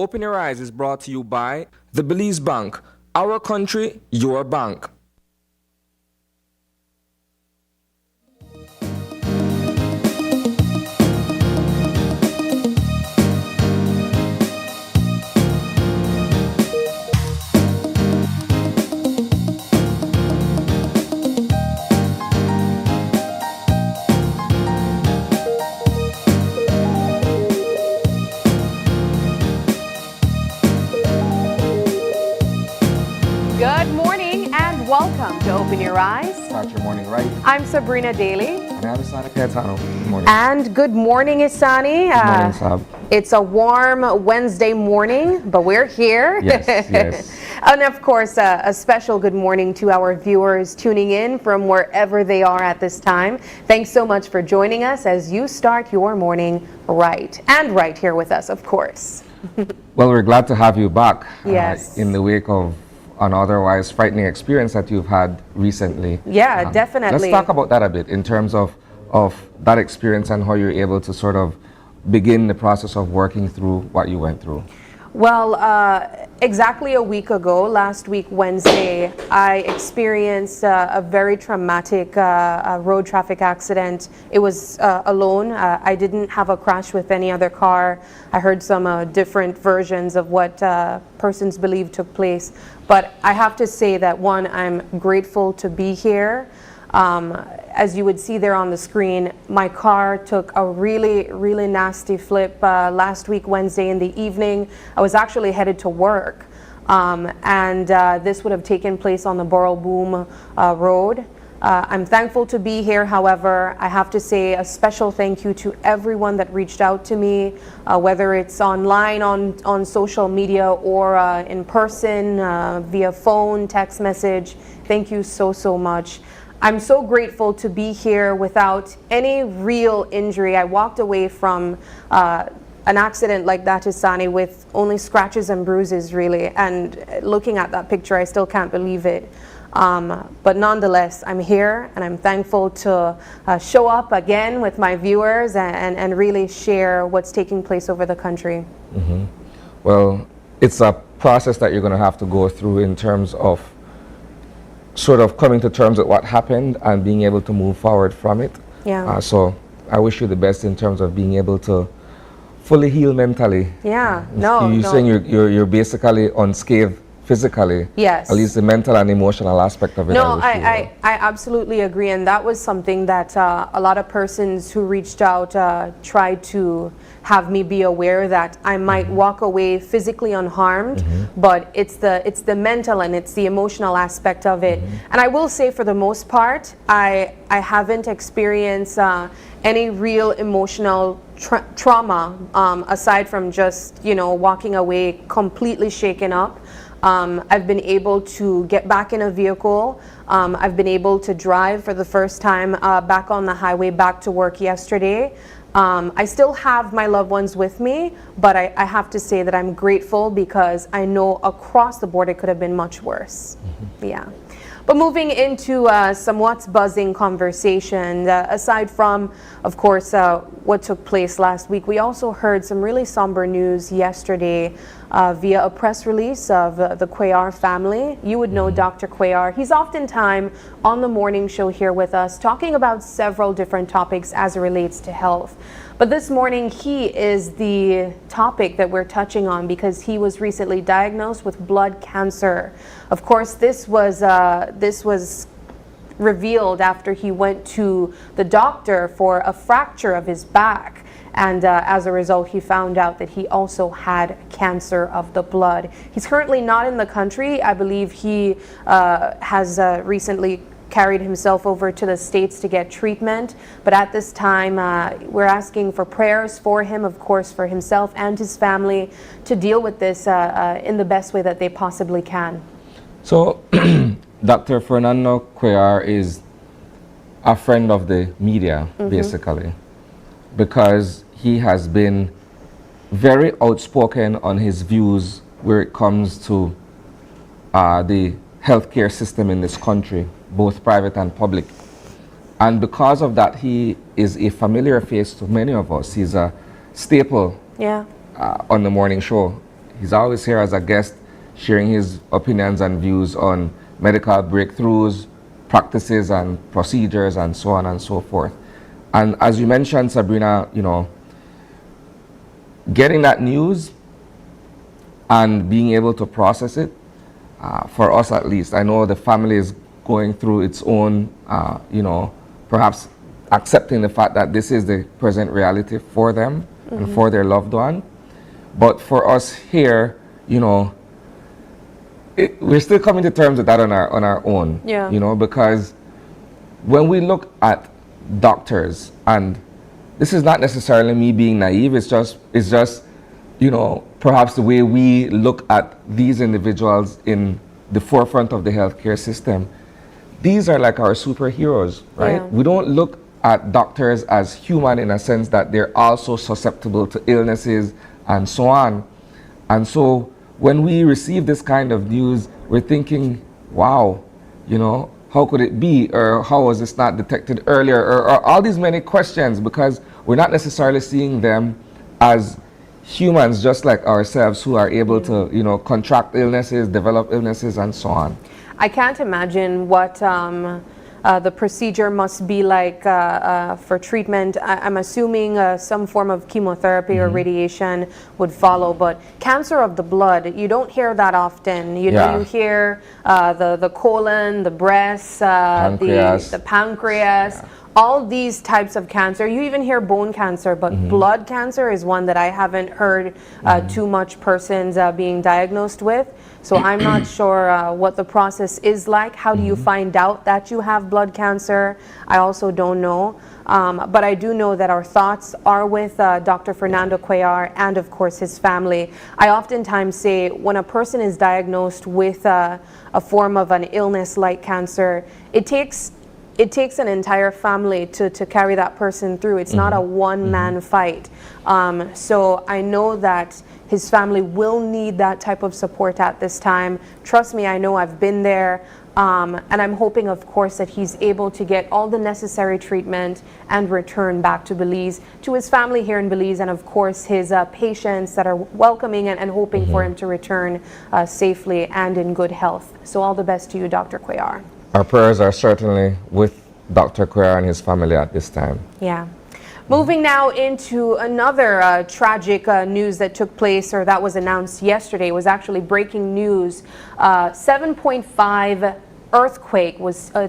Open Your Eyes is brought to you by the Belize Bank. Our country, your bank. Good morning and welcome to Open Your Eyes. Start your morning right. I'm Sabrina Daly. And I'm Isani Caetano. Good morning. And good morning, Isani. Good morning, Sab. It's a warm Wednesday morning, but we're here. Yes, yes. And of course, a special good morning to our viewers tuning in from wherever they are at this time. Thanks so much for joining us as you start your morning right. And right here with us, of course. Well, we're glad to have you back. Yes. In the wake of an otherwise frightening experience that you've had recently. Yeah, definitely. Let's talk about that a bit in terms of that experience and how you're able to sort of begin the process of working through what you went through. Well, exactly a week ago, last week Wednesday, I experienced a very traumatic road traffic accident. It was alone. I didn't have a crash with any other car. I heard some different versions of what persons believe took place. But I have to say that, one, I'm grateful to be here. As you would see there on the screen, my car took a really nasty flip last week Wednesday in the evening. I was actually headed to work, and this would have taken place on the Borough Boom Road. I'm thankful to be here. However, I have to say a special thank you to everyone that reached out to me, whether it's online on social media or in person, via phone, text message. Thank you so much. I'm so grateful to be here without any real injury. I walked away from an accident like that, Isani, with only scratches and bruises, really. And looking at that picture, I still can't believe it. But nonetheless, I'm here and I'm thankful to show up again with my viewers and really share what's taking place over the country. Mm-hmm. Well, it's a process that you're going to have to go through in terms of sort of coming to terms with what happened and being able to move forward from it. Yeah. So I wish you the best in terms of being able to fully heal mentally. Yeah. No. You're saying you're basically unscathed physically. Yes. At least the mental and emotional aspect of it. No, I absolutely agree, and that was something that a lot of persons who reached out tried to have me be aware that I might walk away physically unharmed, but it's the mental and it's the emotional aspect of it. And I will say, for the most part, I haven't experienced any real emotional trauma aside from just, walking away completely shaken up. I've been able to get back in a vehicle. I've been able to drive for the first time back on the highway, back to work yesterday. I still have my loved ones with me, but I have to say that I'm grateful because I know across the board it could have been much worse. Yeah. But moving into some what's buzzing conversation, aside from, of course, what took place last week, we also heard some really somber news yesterday via a press release of the Cuellar family. You would know Dr. Cuellar. He's oftentimes on the morning show here with us, talking about several different topics as it relates to health. But this morning, he is the topic that we're touching on because he was recently diagnosed with blood cancer. Of course, this was revealed after he went to the doctor for a fracture of his back. And as a result, he found out that he also had cancer of the blood. He's currently not in the country. I believe he has recently carried himself over to the States to get treatment. But at this time, we're asking for prayers for him, of course, for himself and his family to deal with this in the best way that they possibly can. So Dr. Fernando Cuellar is a friend of the media, basically, because he has been very outspoken on his views where it comes to the healthcare system in this country, both private and public. And because of that, he is a familiar face to many of us. He's a staple on the morning show. He's always here as a guest, sharing his opinions and views on medical breakthroughs, practices and procedures, and so on and so forth. And as you mentioned, Sabrina, you know, getting that news and being able to process it, for us at least, I know the family is going through its own, you know, perhaps accepting the fact that this is the present reality for them and for their loved one. But for us here, you know, we're still coming to terms with that on our own, Yeah. you know, because when we look at doctors, and this is not necessarily me being naive, it's just, you know, perhaps the way we look at these individuals in the forefront of the healthcare system. These are like our superheroes, right? Yeah. We don't look at doctors as human in a sense that they're also susceptible to illnesses and so on. And so when we receive this kind of news, we're thinking, wow, you know, how could it be? Or how was this not detected earlier? Or all these many questions, because we're not necessarily seeing them as humans just like ourselves who are able to, you know, contract illnesses, develop illnesses, and so on. I can't imagine what the procedure must be like for treatment. I'm assuming some form of chemotherapy or radiation would follow, but cancer of the blood, you don't hear that often. You know, you hear the colon, the breast, the pancreas. All these types of cancer. You even hear bone cancer, but blood cancer is one that I haven't heard too much persons being diagnosed with. So I'm not sure what the process is like. How do you find out that you have blood cancer? I also don't know. But I do know that our thoughts are with Dr. Fernando Cuellar and, of course, his family. I oftentimes say when a person is diagnosed with a form of an illness like cancer, it takes an entire family to carry that person through. It's not a one-man fight. So I know that his family will need that type of support at this time. Trust me, I know I've been there. And I'm hoping, of course, that he's able to get all the necessary treatment and return back to Belize, to his family here in Belize, and of course his patients that are welcoming and hoping for him to return safely and in good health. So all the best to you, Dr. Cuellar. Our prayers are certainly with Dr. Cuellar and his family at this time. Yeah. Moving now into another tragic news that took place, or that was announced yesterday. It was actually breaking news. 7.5 earthquake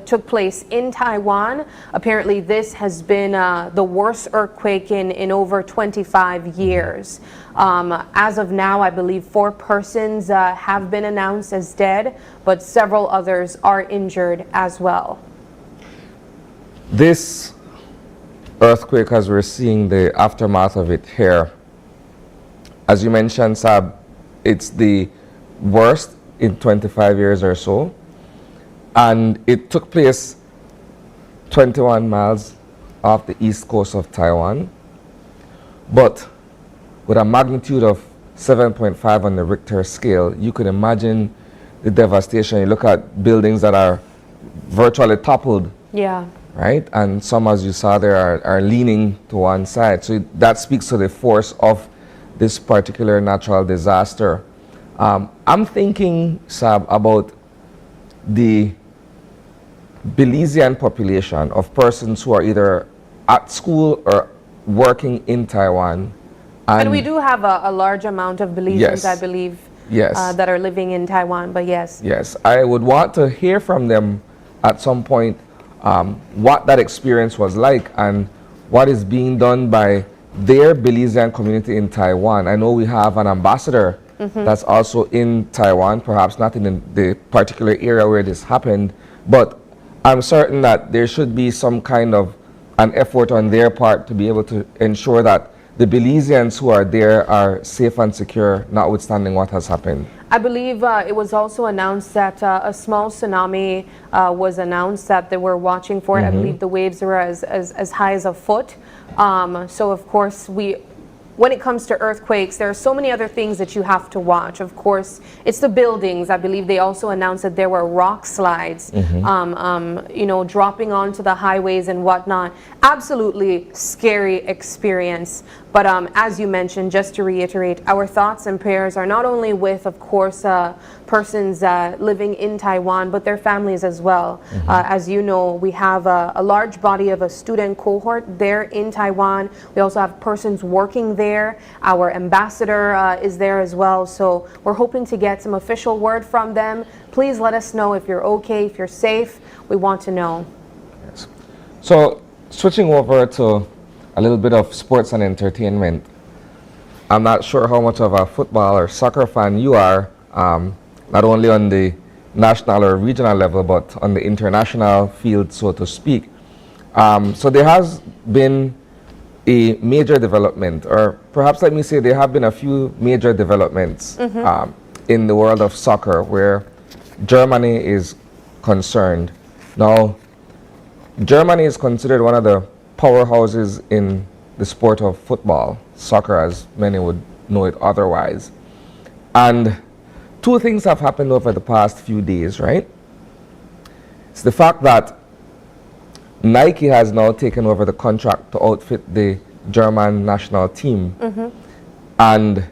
took place in Taiwan. Apparently this has been the worst earthquake in over 25 years. As of now, I believe 4 persons have been announced as dead, but several others are injured as well. This earthquake, as we're seeing the aftermath of it here, as you mentioned, Sab, it's the worst in 25 years or so, and it took place 21 miles off the east coast of Taiwan, but with a magnitude of 7.5 on the Richter scale. You could imagine the devastation. You look at buildings that are virtually toppled. Yeah. Right? And some, as you saw there, are leaning to one side. So that speaks to the force of this particular natural disaster. I'm thinking, Sab, about the Belizean population of persons who are either at school or working in Taiwan. And we do have a large amount of Belizeans, yes, I believe, yes, that are living in Taiwan, but yes. Yes, I would want to hear from them at some point what that experience was like and what is being done by their Belizean community in Taiwan. I know we have an ambassador that's also in Taiwan, perhaps not in the particular area where this happened, but I'm certain that there should be some kind of an effort on their part to be able to ensure that the Belizeans who are there are safe and secure, notwithstanding what has happened. I believe it was also announced that a small tsunami was announced that they were watching for it. I believe the waves were as high as a foot. So of course when it comes to earthquakes, there are so many other things that you have to watch. Of course, it's the buildings. I believe they also announced that there were rock slides, you know, dropping onto the highways and whatnot. Absolutely scary experience. But as you mentioned, just to reiterate, our thoughts and prayers are not only with, of course, persons living in Taiwan, but their families as well. As you know, we have a large body of a student cohort there in Taiwan. We also have persons working there. Our ambassador is there as well. So we're hoping to get some official word from them. Please let us know if you're okay, if you're safe. We want to know. Yes. So switching over to a little bit of sports and entertainment. I'm not sure how much of a football or soccer fan you are, not only on the national or regional level, but on the international field, so to speak. So there has been a major development, or perhaps let me say there have been a few major developments in the world of soccer where Germany is concerned. Now, Germany is considered one of the powerhouses in the sport of football, soccer as many would know it otherwise. And two things have happened over the past few days, right? It's the fact that Nike has now taken over the contract to outfit the German national team. And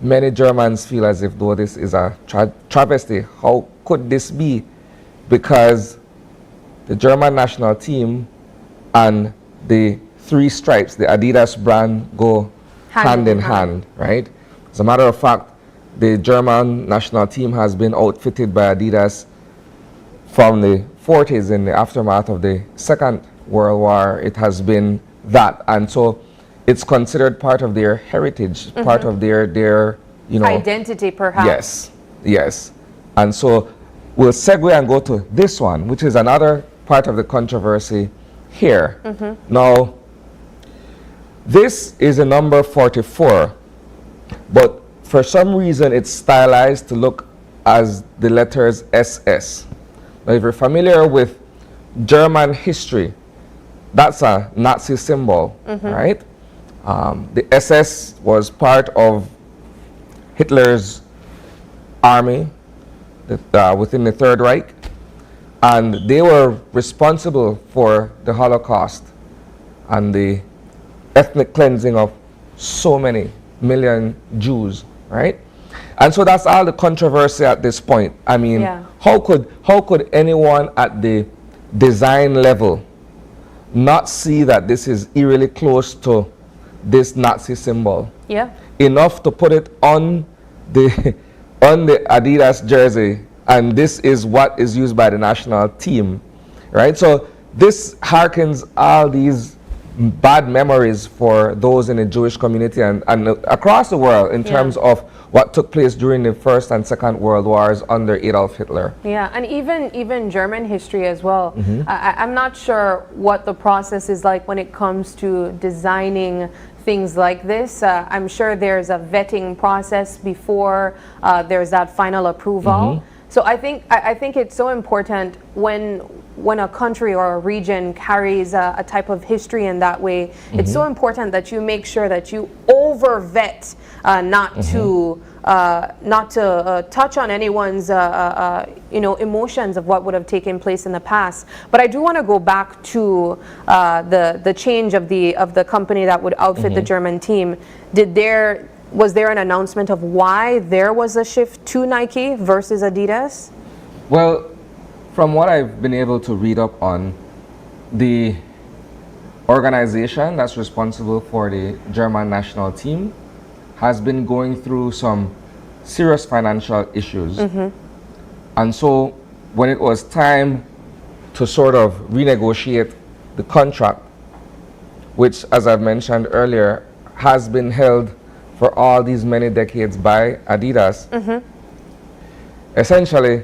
many Germans feel as if though this is a travesty. How could this be? Because the German national team and the three stripes, the Adidas brand, go hand in hand, right? As a matter of fact, the German national team has been outfitted by Adidas from the 40s in the aftermath of the Second World War. It has been that, and so it's considered part of their heritage, part of their identity, perhaps. Yes, yes. And so we'll segue and go to this one, which is another part of the controversy here. Now, this is a number 44, but for some reason it's stylized to look as the letters SS. Now, if you're familiar with German history, that's a Nazi symbol, right? The SS was part of Hitler's army within the Third Reich, and they were responsible for the Holocaust and the ethnic cleansing of so many million Jews, right? And so that's all the controversy at this point. I mean, how could anyone at the design level not see that this is eerily close to this Nazi symbol? Enough to put it on the Adidas jersey, and this is what is used by the national team, right? So this harkens all these bad memories for those in the Jewish community and across the world in terms of what took place during the First and Second World Wars under Adolf Hitler. Yeah, and even German history as well. I'm not sure what the process is like when it comes to designing things like this. I'm sure there's a vetting process before there's that final approval. So I think it's so important when a country or a region carries a type of history in that way. It's so important that you make sure that you over vet, not to touch on anyone's emotions of what would have taken place in the past. But I do want to go back to the change of the company that would outfit the German team. Was there an announcement of why there was a shift to Nike versus Adidas? Well, from what I've been able to read up on, the organization that's responsible for the German national team has been going through some serious financial issues. And so when it was time to sort of renegotiate the contract, which, as I've mentioned earlier, has been held for all these many decades by Adidas, essentially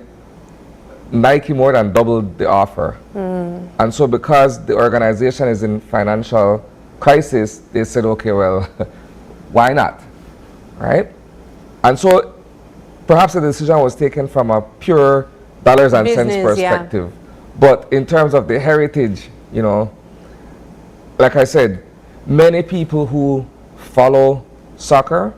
Nike more than doubled the offer. And so because the organization is in financial crisis, they said, okay, well, why not, right? And so perhaps the decision was taken from a pure dollars and cents perspective. But in terms of the heritage, like I said, many people who follow soccer,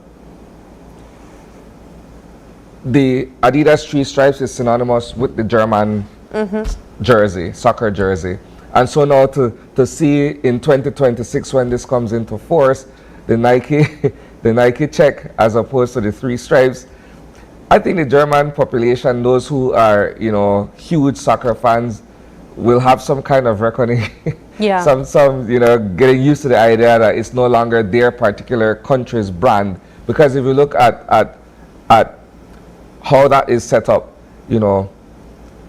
the Adidas three stripes is synonymous with the German jersey, soccer jersey. And so now to see in 2026 when this comes into force the Nike, the Nike check as opposed to the three stripes. I think the German population, those who are, you know, huge soccer fans, will have some kind of reckoning. Yeah. some, you know, getting used to the idea that it's no longer their particular country's brand. Because if you look at how that is set up, you know,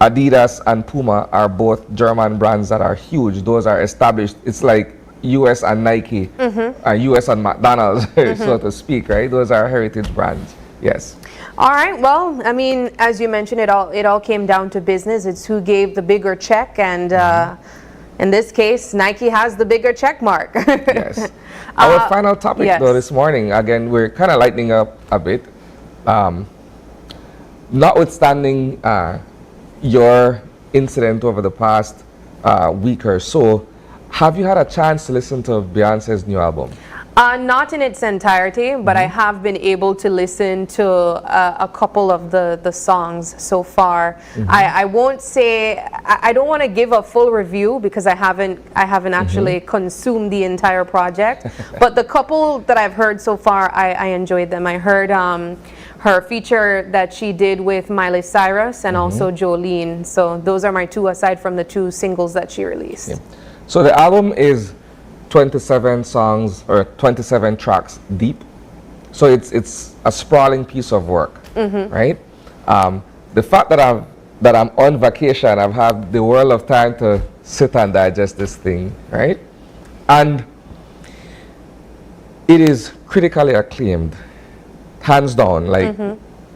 Adidas and Puma are both German brands that are huge. Those are established. It's like US and Nike, US and McDonald's, so to speak, right? Those are heritage brands. Yes. All right. Well, I mean, as you mentioned, it all came down to business. It's who gave the bigger check, and in this case, Nike has the bigger check mark. Yes. Our final topic, yes. though, this morning, again, we're kind of lightening up a bit. Notwithstanding your incident over the past week or so, have you had a chance to listen to Beyonce's new album? Not in its entirety, but I have been able to listen to a couple of the songs so far. I won't say, I don't want to give a full review because I haven't actually consumed the entire project, but the couple that I've heard so far, I enjoyed them. I heard her feature that she did with Miley Cyrus and also Jolene. So those are my two, aside from the two singles that she released. Yeah. So the album is 27 songs or 27 tracks deep. So it's a sprawling piece of work, right? The fact that I'm on vacation, I've had the world of time to sit and digest this thing, right? And it is critically acclaimed, hands down. Like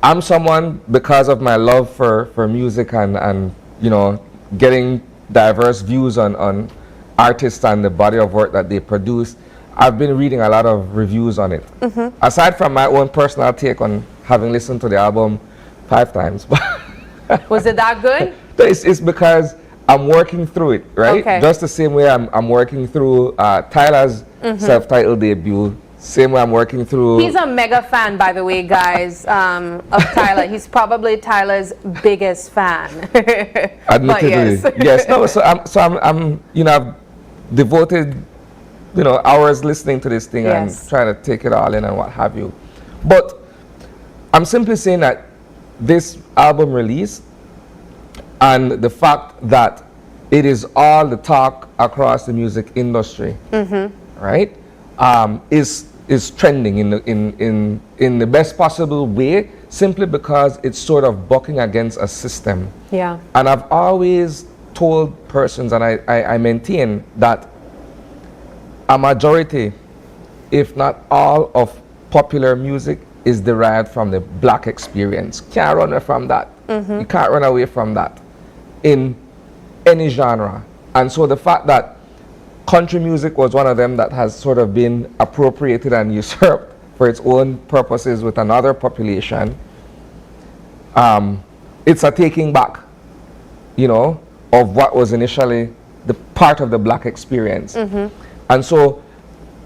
I'm someone, because of my love for music and you know, getting diverse views on artists and the body of work that they produce, I've been reading a lot of reviews on it. Aside from my own personal take on having listened to the album 5 times. Was it that good? It's because I'm working through it, right? Okay. Just the same way I'm working through Tyler's self-titled debut. Same way I'm working through... He's a mega fan, by the way, guys, of Tyler. He's probably Tyler's biggest fan. Admittedly, yes. yes. No, so I'm you know, I've devoted, you know, hours listening to this thing and trying to take it all in and what have you. But I'm simply saying that this album release and the fact that it is all the talk across the music industry, right, is trending in the best possible way, simply because it's sort of bucking against a system. Yeah. And I've always told persons, and I maintain that a majority, if not all, of popular music is derived from the black experience. Can't run away from that. You can't run away from that in any genre. And so the fact that country music was one of them that has sort of been appropriated and usurped for its own purposes with another population, it's a taking back, you know, of what was initially the part of the black experience. And so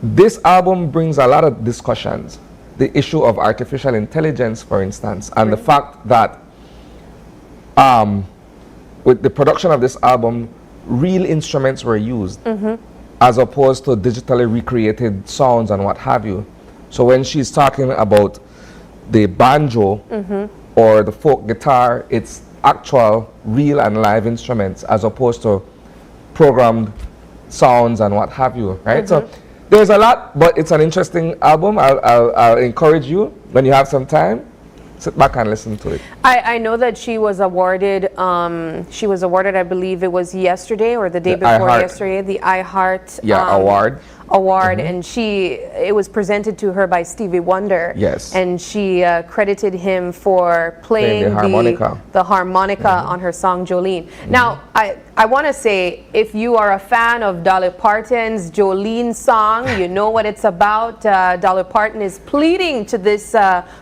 this album brings a lot of discussions. The issue of artificial intelligence, for instance, and the fact that with the production of this album, real instruments were used as opposed to digitally recreated sounds and what have you. So when she's talking about the banjo or the folk guitar, it's actual, real and live instruments as opposed to programmed sounds and what have you, right? So there's a lot, but it's an interesting album. I'll encourage you, when you have some time, sit back and listen to it. I know that she was awarded, I believe it was yesterday or the day before yesterday, the iHeart award, and it was presented to her by Stevie Wonder. Yes. And she credited him for playing the harmonica on her song Jolene. Now, I want to say, if you are a fan of Dolly Parton's Jolene song, you know what it's about. Dolly Parton is pleading to this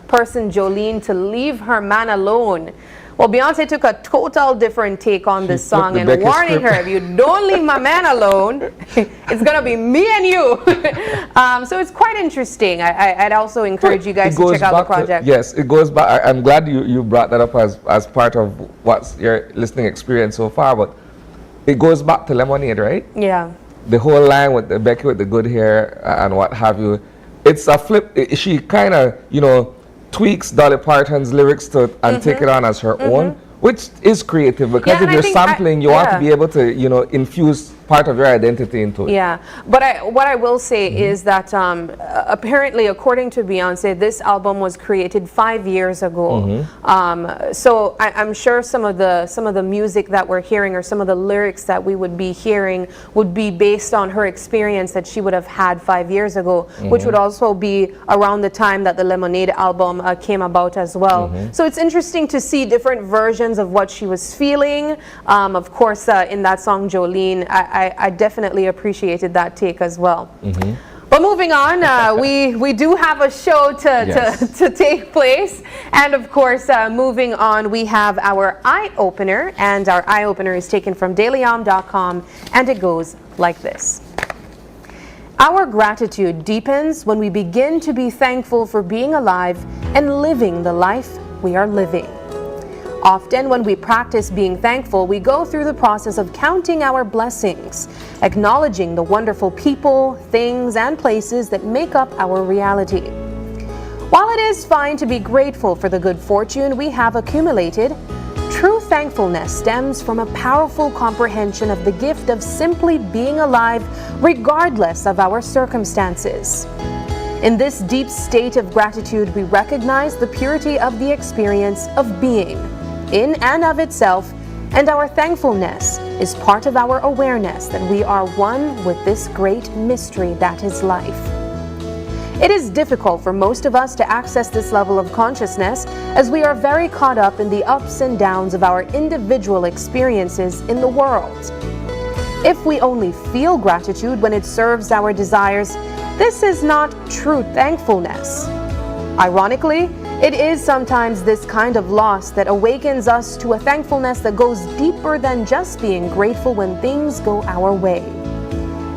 person, Jolene, to leave her man alone. Well, Beyonce took a total different take on this song and warning her, if you don't leave my man alone, it's going to be me and you. So it's quite interesting. I'd also encourage you guys to check out the project. Yes, it goes back. I'm glad you brought that up as part of what's your listening experience so far, but it goes back to Lemonade, right? Yeah. The whole line with the Becky with the good hair and what have you. it's a flip. She kind of, you know, tweaks Dolly Parton's lyrics to and take it on as her own, which is creative because Yeah, if and I you're think sampling, you want to yeah. be able to, you know, infuse part of your identity into it. Yeah, but what I will say is that apparently, according to Beyonce, this album was created 5 years ago. So I'm sure some of the music that we're hearing or some of the lyrics that we would be hearing would be based on her experience that she would have had 5 years ago, which would also be around the time that the Lemonade album came about as well. So it's interesting to see different versions of what she was feeling. Of course, in that song Jolene, I definitely appreciated that take as well. But moving on, we do have a show to take place. And of course, moving on, we have our eye-opener. And our eye-opener is taken from dailyom.com. And it goes like this. Our gratitude deepens when we begin to be thankful for being alive and living the life we are living. Often when we practice being thankful, we go through the process of counting our blessings, acknowledging the wonderful people, things, and places that make up our reality. While it is fine to be grateful for the good fortune we have accumulated, true thankfulness stems from a powerful comprehension of the gift of simply being alive regardless of our circumstances. In this deep state of gratitude, we recognize the purity of the experience of being, in and of itself, and our thankfulness is part of our awareness that we are one with this great mystery that is life. It is difficult for most of us to access this level of consciousness as we are very caught up in the ups and downs of our individual experiences in the world. If we only feel gratitude when it serves our desires, this is not true thankfulness. Ironically, it is sometimes this kind of loss that awakens us to a thankfulness that goes deeper than just being grateful when things go our way.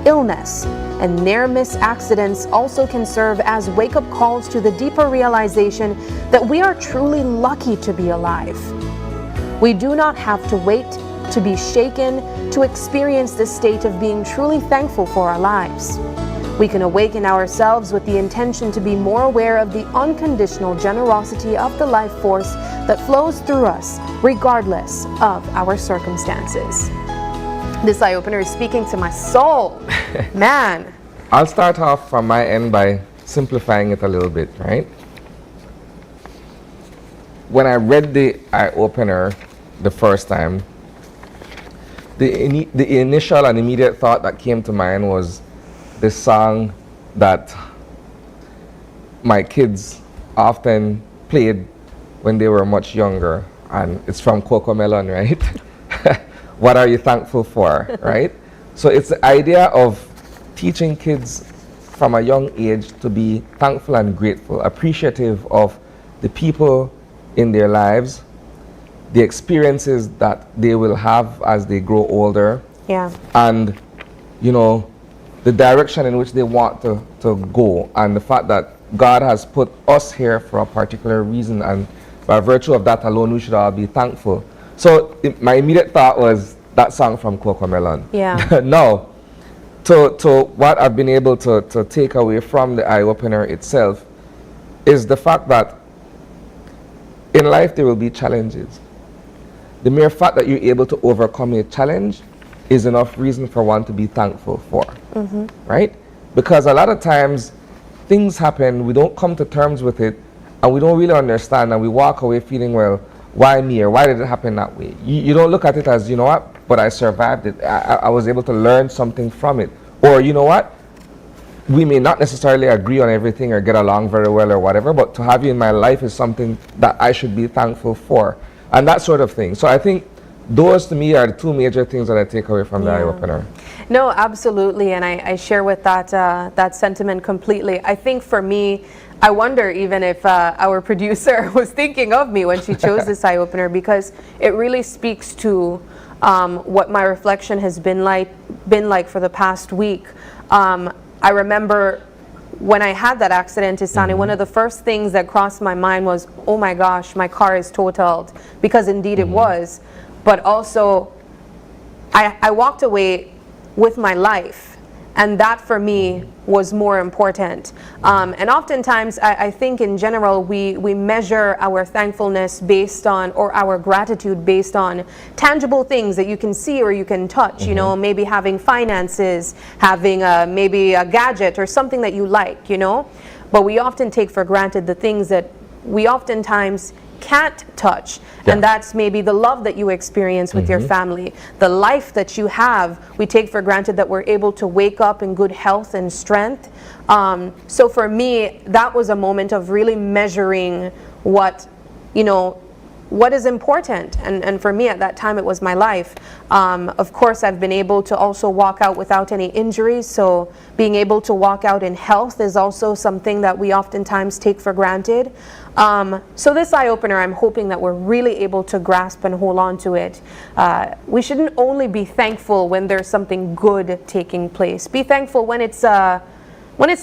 Illness and near-miss accidents also can serve as wake-up calls to the deeper realization that we are truly lucky to be alive. We do not have to wait to be shaken to experience this state of being truly thankful for our lives. We can awaken ourselves with the intention to be more aware of the unconditional generosity of the life force that flows through us, regardless of our circumstances. This eye-opener is speaking to my soul. Man. I'll start off from my end by simplifying it a little bit, right? When I read the eye-opener the first time, the initial and immediate thought that came to mind was this song that my kids often played when they were much younger, and it's from Cocomelon, right? What are you thankful for, right? So it's the idea of teaching kids from a young age to be thankful and grateful, appreciative of the people in their lives, the experiences that they will have as they grow older, and, you know, the direction in which they want to go, and the fact that God has put us here for a particular reason, and by virtue of that alone, we should all be thankful. So my immediate thought was that song from Cocomelon. Yeah. Now, to what I've been able to take away from the eye-opener itself is the fact that in life there will be challenges. The mere fact that you're able to overcome a challenge is enough reason for one to be thankful for, right? Because a lot of times things happen, we don't come to terms with it, and we don't really understand, and we walk away feeling, well, why me, or why did it happen that way? You don't look at it as, you know what, but I survived it. I was able to learn something from it. Or, you know what, we may not necessarily agree on everything or get along very well or whatever, but to have you in my life is something that I should be thankful for, and that sort of thing. So I think those to me are the two major things that I take away from the eye-opener. No, absolutely, and I share with that sentiment completely. I think for me, I wonder even if our producer was thinking of me when she chose this eye-opener, because it really speaks to what my reflection has been like for the past week. I remember when I had that accident in Sani, one of the first things that crossed my mind was, oh my gosh, my car is totaled, because indeed it was. But also, I walked away with my life, And that for me was more important. And oftentimes, I think in general, we measure our thankfulness based on, or our gratitude based on tangible things that you can see or you can touch, you know, maybe having finances, having maybe a gadget or something that you like, you know. But we often take for granted the things that we oftentimes can't touch. And that's maybe the love that you experience with your family, the life that you have. We take for granted that we're able to wake up in good health and strength. So for me, that was a moment of really measuring what, you know, what is important. And for me at that time, it was my life. Of course, I've been able to also walk out without any injuries. So being able to walk out in health is also something that we oftentimes take for granted. So this eye-opener, I'm hoping that we're really able to grasp and hold on to it. We shouldn't only be thankful when there's something good taking place. Be thankful when it's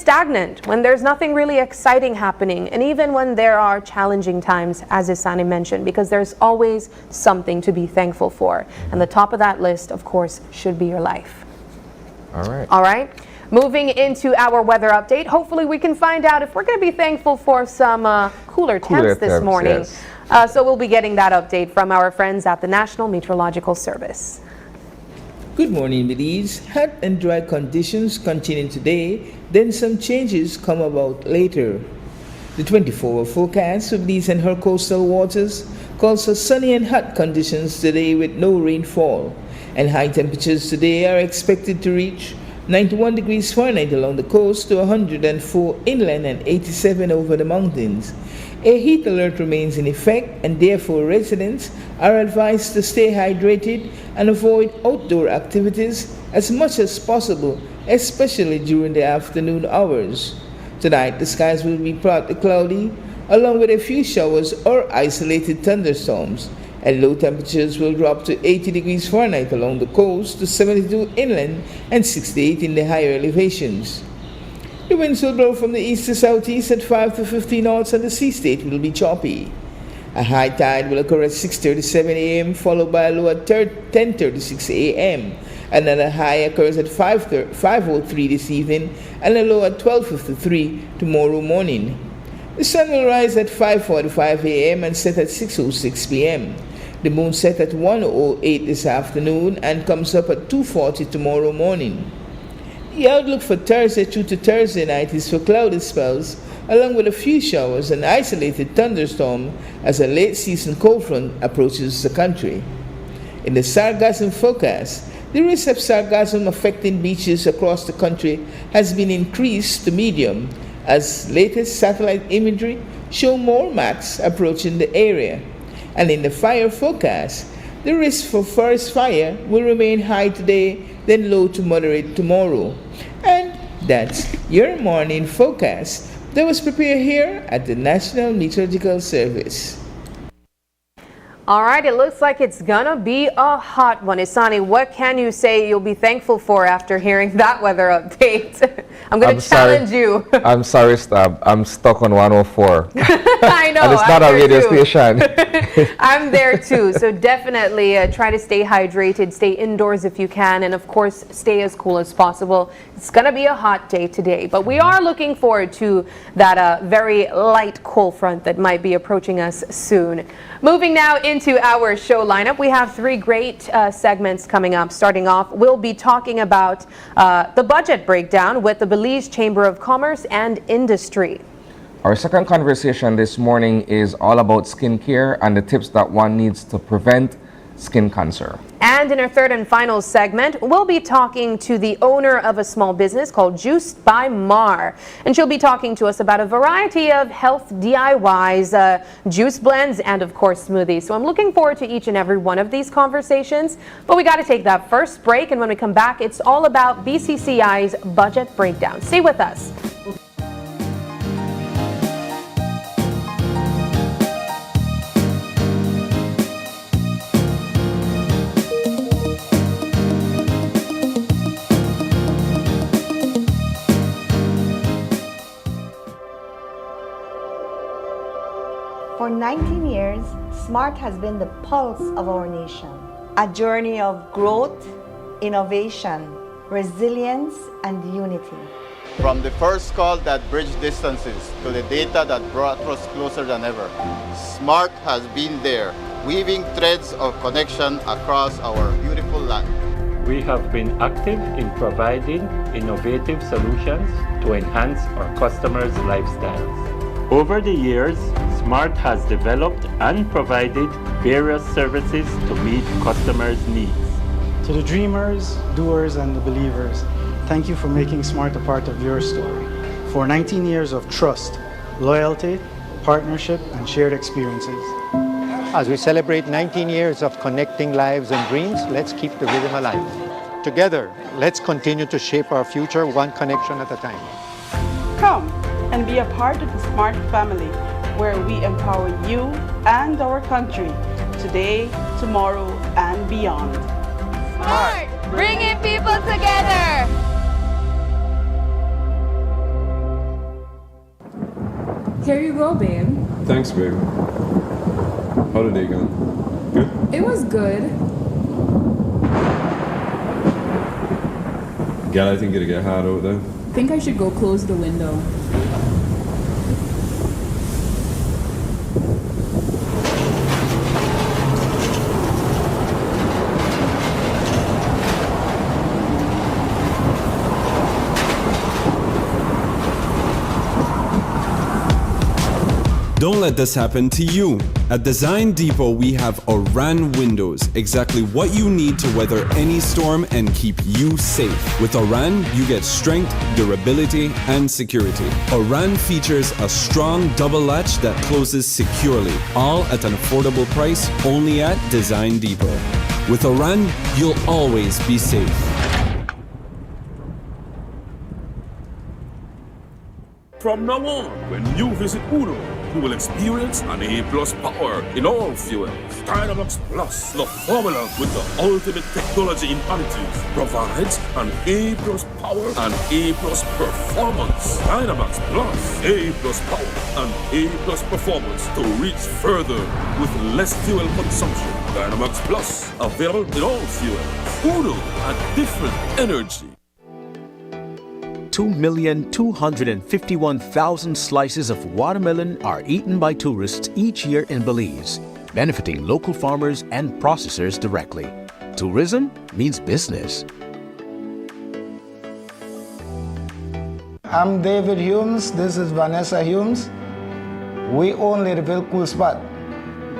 stagnant, when there's nothing really exciting happening, and even when there are challenging times, as Isani mentioned, because there's always something to be thankful for. And the top of that list, of course, should be your life. All right. All right. Moving into our weather update, hopefully we can find out if we're going to be thankful for some cooler temps this morning. Yes. So we'll be getting that update from our friends at the National Meteorological Service. Good morning, Belize. Hot and dry conditions continue today, then some changes come about later. The 24-hour forecast for Belize and her coastal waters calls for sunny and hot conditions today with no rainfall, and high temperatures today are expected to reach 91 degrees Fahrenheit along the coast to 104 inland and 87 over the mountains. A heat alert remains in effect, and therefore residents are advised to stay hydrated and avoid outdoor activities as much as possible, especially during the afternoon hours. Tonight, the skies will be partly cloudy, along with a few showers or isolated thunderstorms, and low temperatures will drop to 80 degrees Fahrenheit along the coast to 72 inland and 68 in the higher elevations. The winds will blow from the east to southeast at 5 to 15 knots, and the sea state will be choppy. A high tide will occur at 6:37 a.m., followed by a low at 10:36 a.m. Another high occurs at 5:03 this evening, and a low at 12:53 tomorrow morning. The sun will rise at 5:45 a.m. and set at 6:06 p.m. The moon set at 1:08 this afternoon and comes up at 2:40 tomorrow morning. The outlook for Thursday through to Thursday night is for cloudy spells, along with a few showers and isolated thunderstorm as a late season cold front approaches the country. In the sargassum forecast, the risk of sargassum affecting beaches across the country has been increased to medium, as latest satellite imagery show more mats approaching the area. And in the fire forecast, the risk for forest fire will remain high today, then low to moderate tomorrow. And that's your morning forecast that was prepared here at the National Meteorological Service. All right, it looks like it's gonna be a hot one. Isani, what can you say you'll be thankful for after hearing that weather update? I'm gonna challenge you. I'm sorry, Stab. I'm stuck on 104. I know. And it's not a radio station. I'm there too. So definitely try to stay hydrated, stay indoors if you can, and of course, stay as cool as possible. It's gonna be a hot day today, but we are looking forward to that very light cold front that might be approaching us soon. Moving now into our show lineup, we have three great segments coming up. Starting off, we'll be talking about the budget breakdown with the Belize Chamber of Commerce and Industry. Our second conversation this morning is all about skincare and the tips that one needs to prevent skin cancer. And in our third and final segment, we'll be talking to the owner of a small business called Juiced by Mar. And she'll be talking to us about a variety of health DIYs, juice blends, and of course smoothies. So I'm looking forward to each and every one of these conversations. But we got to take that first break, and when we come back, it's all about BCCI's budget breakdown. Stay with us. For 19 years, SMART has been the pulse of our nation. A journey of growth, innovation, resilience, and unity. From the first call that bridged distances to the data that brought us closer than ever, Smart has been there, weaving threads of connection across our beautiful land. We have been active in providing innovative solutions to enhance our customers' lifestyles. Over the years, Smart has developed and provided various services to meet customers' needs. To the dreamers, doers, and the believers, thank you for making Smart a part of your story. For 19 years of trust, loyalty, partnership, and shared experiences. As we celebrate 19 years of connecting lives and dreams, let's keep the rhythm alive. Together, let's continue to shape our future one connection at a time. Come and be a part of the Smart family, where we empower you and our country today, tomorrow, and beyond. Smart, bringing people together. Here you go, babe. Thanks, babe. How did it go? Good? It was good. God, I think it'll get hot out there. Think I should go close the window. Don't let this happen to you. At Design Depot, we have Oran windows, exactly what you need to weather any storm and keep you safe. With Oran, you get strength, durability, and security. Oran features a strong double latch that closes securely, all at an affordable price, only at Design Depot. With Oran, you'll always be safe. From now on, when you visit Uno, you will experience an A+ power in all fuels. Dynamax Plus, the formula with the ultimate technology in additives, provides an A+ power and A+ performance. Dynamax Plus, A+ power and A+ performance to reach further with less fuel consumption. Dynamax Plus, available in all fuels. Uno, a different energy. 2,251,000 slices of watermelon are eaten by tourists each year in Belize, benefiting local farmers and processors directly. Tourism means business. I'm David Humes. This is Vanessa Humes. We own Ladyville Cool Spot.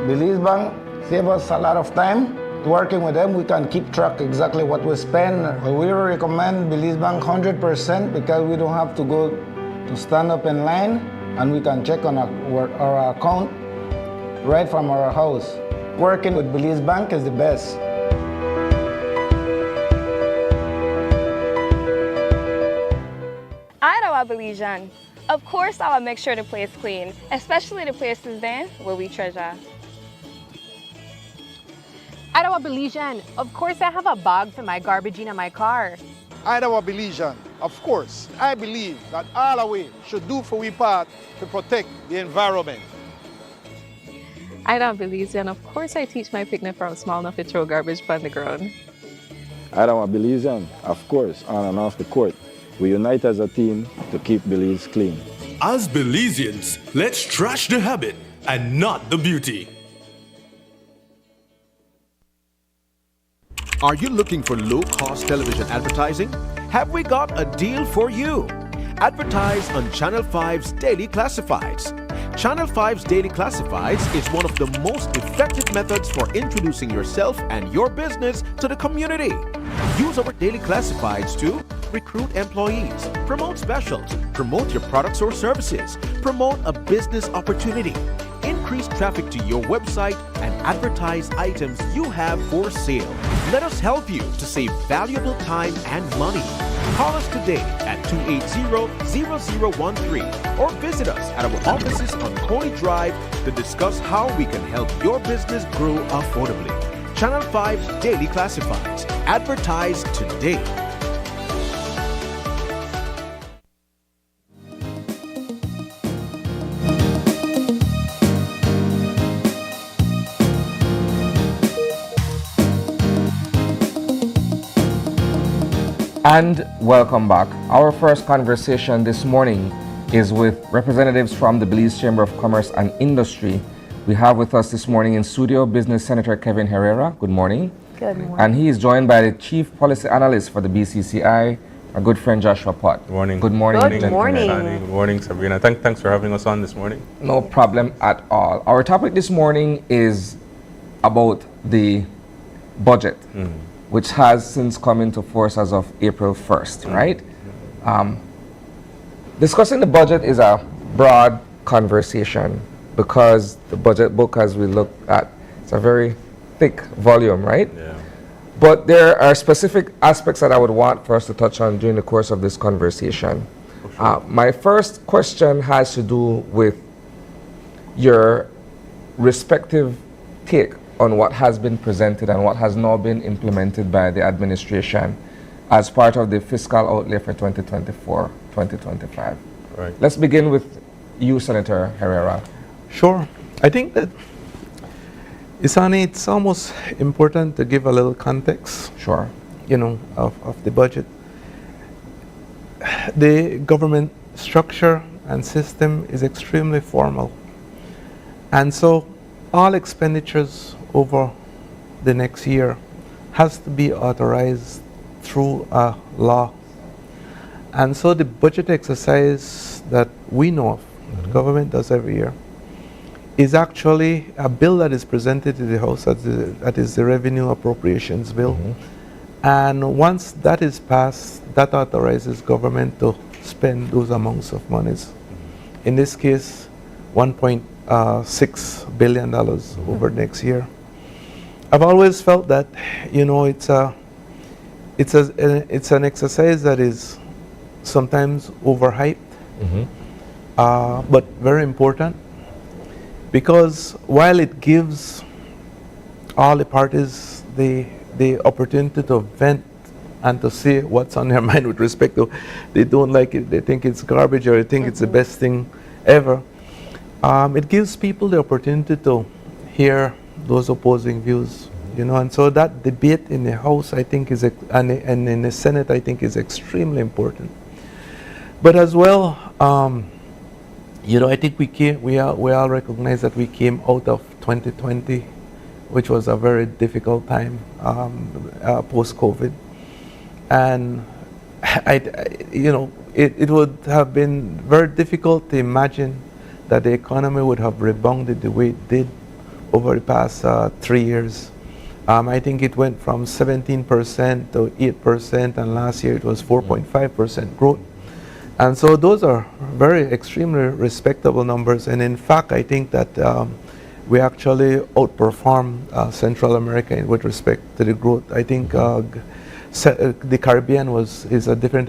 Belize Bank save us a lot of time. Working with them, we can keep track exactly what we spend. We recommend Belize Bank 100% because we don't have to go to stand up in line, and we can check on our account right from our house. Working with Belize Bank is the best. Iowa Belizean. Of course, I will make sure the place clean, especially the places then where we treasure. Iowa Belizean, of course I have a bag for my garbage in my car. Iowa Belizean, of course, I believe that all of we should do for we part to protect the environment. Iowa Belizean, of course I teach my picnic from small enough to throw garbage on the ground. Iowa Belizean, of course, on and off the court. We unite as a team to keep Belize clean. As Belizeans, let's trash the habit and not the beauty. Are you looking for low-cost television advertising? Have we got a deal for you? Advertise on Channel 5's Daily Classifieds. Channel 5's Daily Classifieds is one of the most effective methods for introducing yourself and your business to the community. Use our Daily Classifieds to recruit employees, promote specials, promote your products or services, promote a business opportunity, increase traffic to your website, and advertise items you have for sale. Let us help you to save valuable time and money. Call us today at 280-0013 or visit us at our offices on Coney Drive to discuss how we can help your business grow affordably. Channel 5's Daily Classifieds. Advertise today. And welcome back. Our first conversation this morning is with representatives from the Belize Chamber of Commerce and Industry. We have with us this morning in studio Business Senator Kevin Herrera. Good morning. Good morning. And he is joined by the Chief Policy Analyst for the BCCI, our good friend Joshua Pott. Good morning. Good morning. Good morning. Good morning, Sabrina. Thanks for having us on this morning. No problem at all. Our topic this morning is about the budget, which has since come into force as of April 1st, right? Discussing the budget is a broad conversation because the budget book, as we look at, it's a very thick volume, right? Yeah. But there are specific aspects that I would want for us to touch on during the course of this conversation. My first question has to do with your respective take on what has been presented and what has now been implemented by the administration as part of the fiscal outlay for 2024-2025. Right. Let's begin with you, Senator Herrera. Sure. I think that, Isani, it's almost important to give a little context. Sure. Of the budget. The government structure and system is extremely formal. And so all expenditures over the next year has to be authorized through a law. And so the budget exercise that we know of, the government does every year, is actually a bill that is presented to the House, that is the Revenue Appropriations Bill. And once that is passed, that authorizes government to spend those amounts of monies. In this case, $1.6 billion over next year. I've always felt that, it's an exercise that is sometimes overhyped, but very important, because while it gives all the parties the opportunity to vent and to say what's on their mind with respect to, they don't like it, they think it's garbage, or they think it's the best thing ever. It gives people the opportunity to hear those opposing views, and so that debate in the House, I think, and in the Senate, I think, is extremely important. But as well, I think we all recognize that we came out of 2020, which was a very difficult time post-COVID, and it would have been very difficult to imagine that the economy would have rebounded the way it did over the past 3 years. I think it went from 17% to 8%, and last year it was 4.5% growth. And so those are very extremely respectable numbers. And in fact, I think that we actually outperform Central America with respect to the growth. I think the Caribbean is a different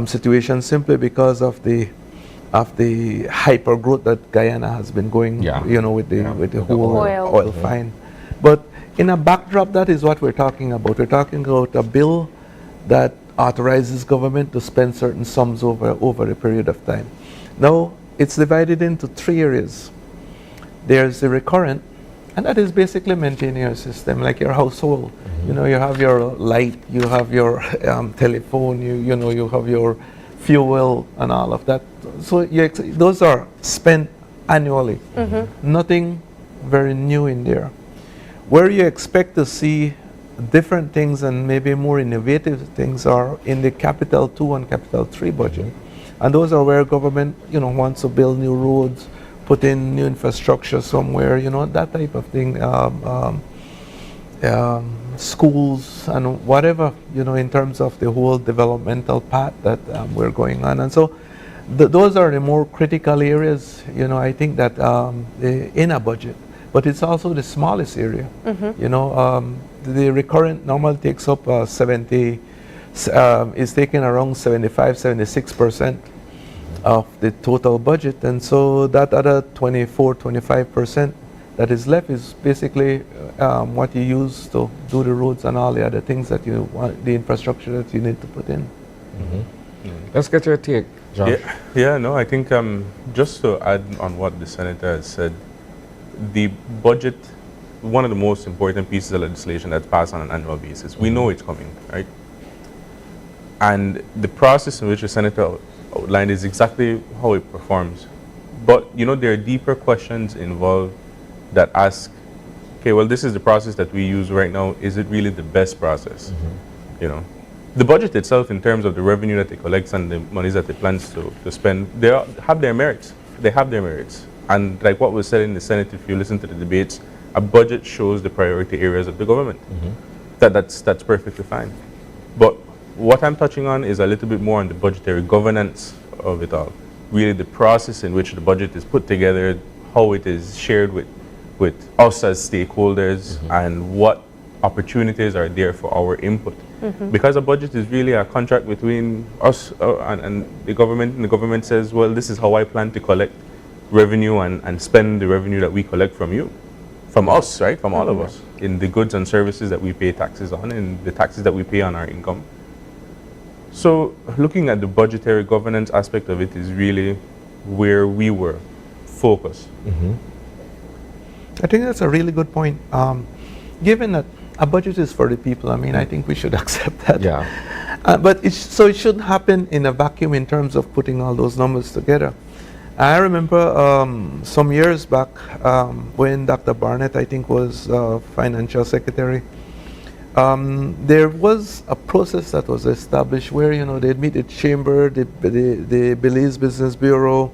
situation, simply because of the hyper growth that Guyana has been going, with the whole oil find. But in a backdrop, that is what we're talking about. We're talking about a bill that authorizes government to spend certain sums over a period of time. Now, it's divided into 3 areas. There's the recurrent, and that is basically maintaining your system, like your household. You have your light, you have your telephone, you have your fuel and all of that. So those are spent annually. Nothing very new in there. Where you expect to see different things and maybe more innovative things are in the Capital 2 and Capital 3 budget. And those are where government, wants to build new roads, put in new infrastructure somewhere, that type of thing. Schools and whatever, in terms of the whole developmental path that we're going on. And so those are the more critical areas, I think, that in a budget. But it's also the smallest area. The recurrent normally takes up is taking around 76% of the total budget. And so that other 25% that is left is basically what you use to do the roads and all the other things that you want, the infrastructure that you need to put in. Let's get your take, John. I think just to add on what the Senator has said, the budget one of the most important pieces of legislation that's passed on an annual basis. We know it's coming, right? And the process in which the Senator outlined is exactly how it performs. But, you know, there are deeper questions involved that ask, okay, well, this is the process that we use right now. Is it really the best process? You know, the budget itself, in terms of the revenue that it collects and the monies that it plans to spend, have their merits. They have their merits. And like what was said in the Senate, if you listen to the debates, a budget shows the priority areas of the government. That's perfectly fine. But what I'm touching on is a little bit more on the budgetary governance of it all. Really the process in which the budget is put together, how it is shared with us as stakeholders, and what opportunities are there for our input. Because a budget is really a contract between us and the government, and the government says, well, this is how I plan to collect revenue and spend the revenue that we collect from you, from us, right, from all of us, in the goods and services that we pay taxes on, and the taxes that we pay on our income. So looking at the budgetary governance aspect of it is really where we were focused. I think that's a really good point. Given that a budget is for the people, I mean, I think we should accept that. But it shouldn't happen in a vacuum in terms of putting all those numbers together. I remember some years back when Dr. Barnett, I think, was financial secretary, there was a process that was established where, you know, they'd meet the chamber, the Belize Business Bureau,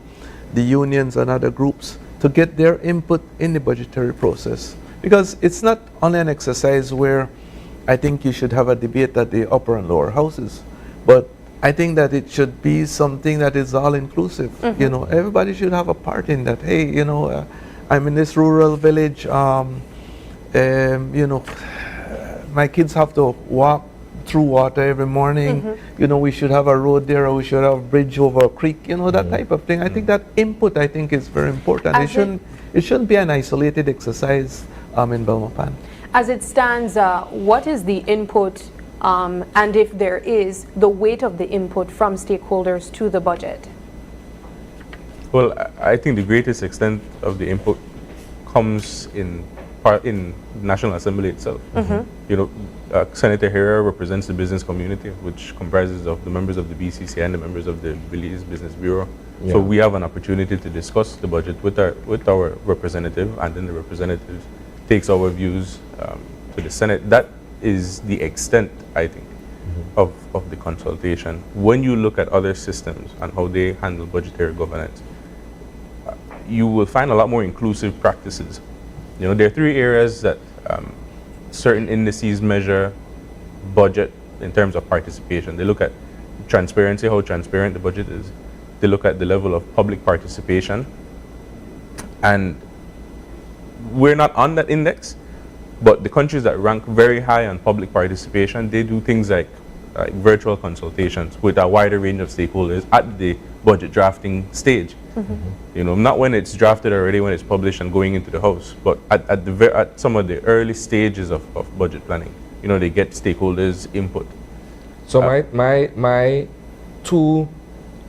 the unions and other groups to get their input in the budgetary process. Because it's not only an exercise where I think you should have a debate at the upper and lower houses, but I think that it should be something that is all-inclusive. You know, everybody should have a part in that. Hey, you know, I'm in this rural village, you know, my kids have to walk through water every morning. You know, we should have a road there, or we should have a bridge over a creek, you know, that type of thing. I think that input, I think, is very important. It shouldn't be an isolated exercise in Belmopan. As it stands, what is the input, and if there is, the weight of the input from stakeholders to the budget? Well, I think the greatest extent of the input comes in National Assembly itself. You know, Senator Herrera represents the business community, which comprises of the members of the BCCI and the members of the Belize Business Bureau. So we have an opportunity to discuss the budget with our representative, and then the representative takes our views to the Senate. That is the extent, I think, of the consultation. When you look at other systems and how they handle budgetary governance, you will find a lot more inclusive practices. You know, there are three areas that certain indices measure budget in terms of participation. They look at transparency, how transparent the budget is. They look at the level of public participation. And we're not on that index, but the countries that rank very high on public participation, they do things like virtual consultations with a wider range of stakeholders at the budget drafting stage. You know, not when it's drafted already, when it's published and going into the House, but at some of the early stages of budget planning. You know, they get stakeholders' input. So my two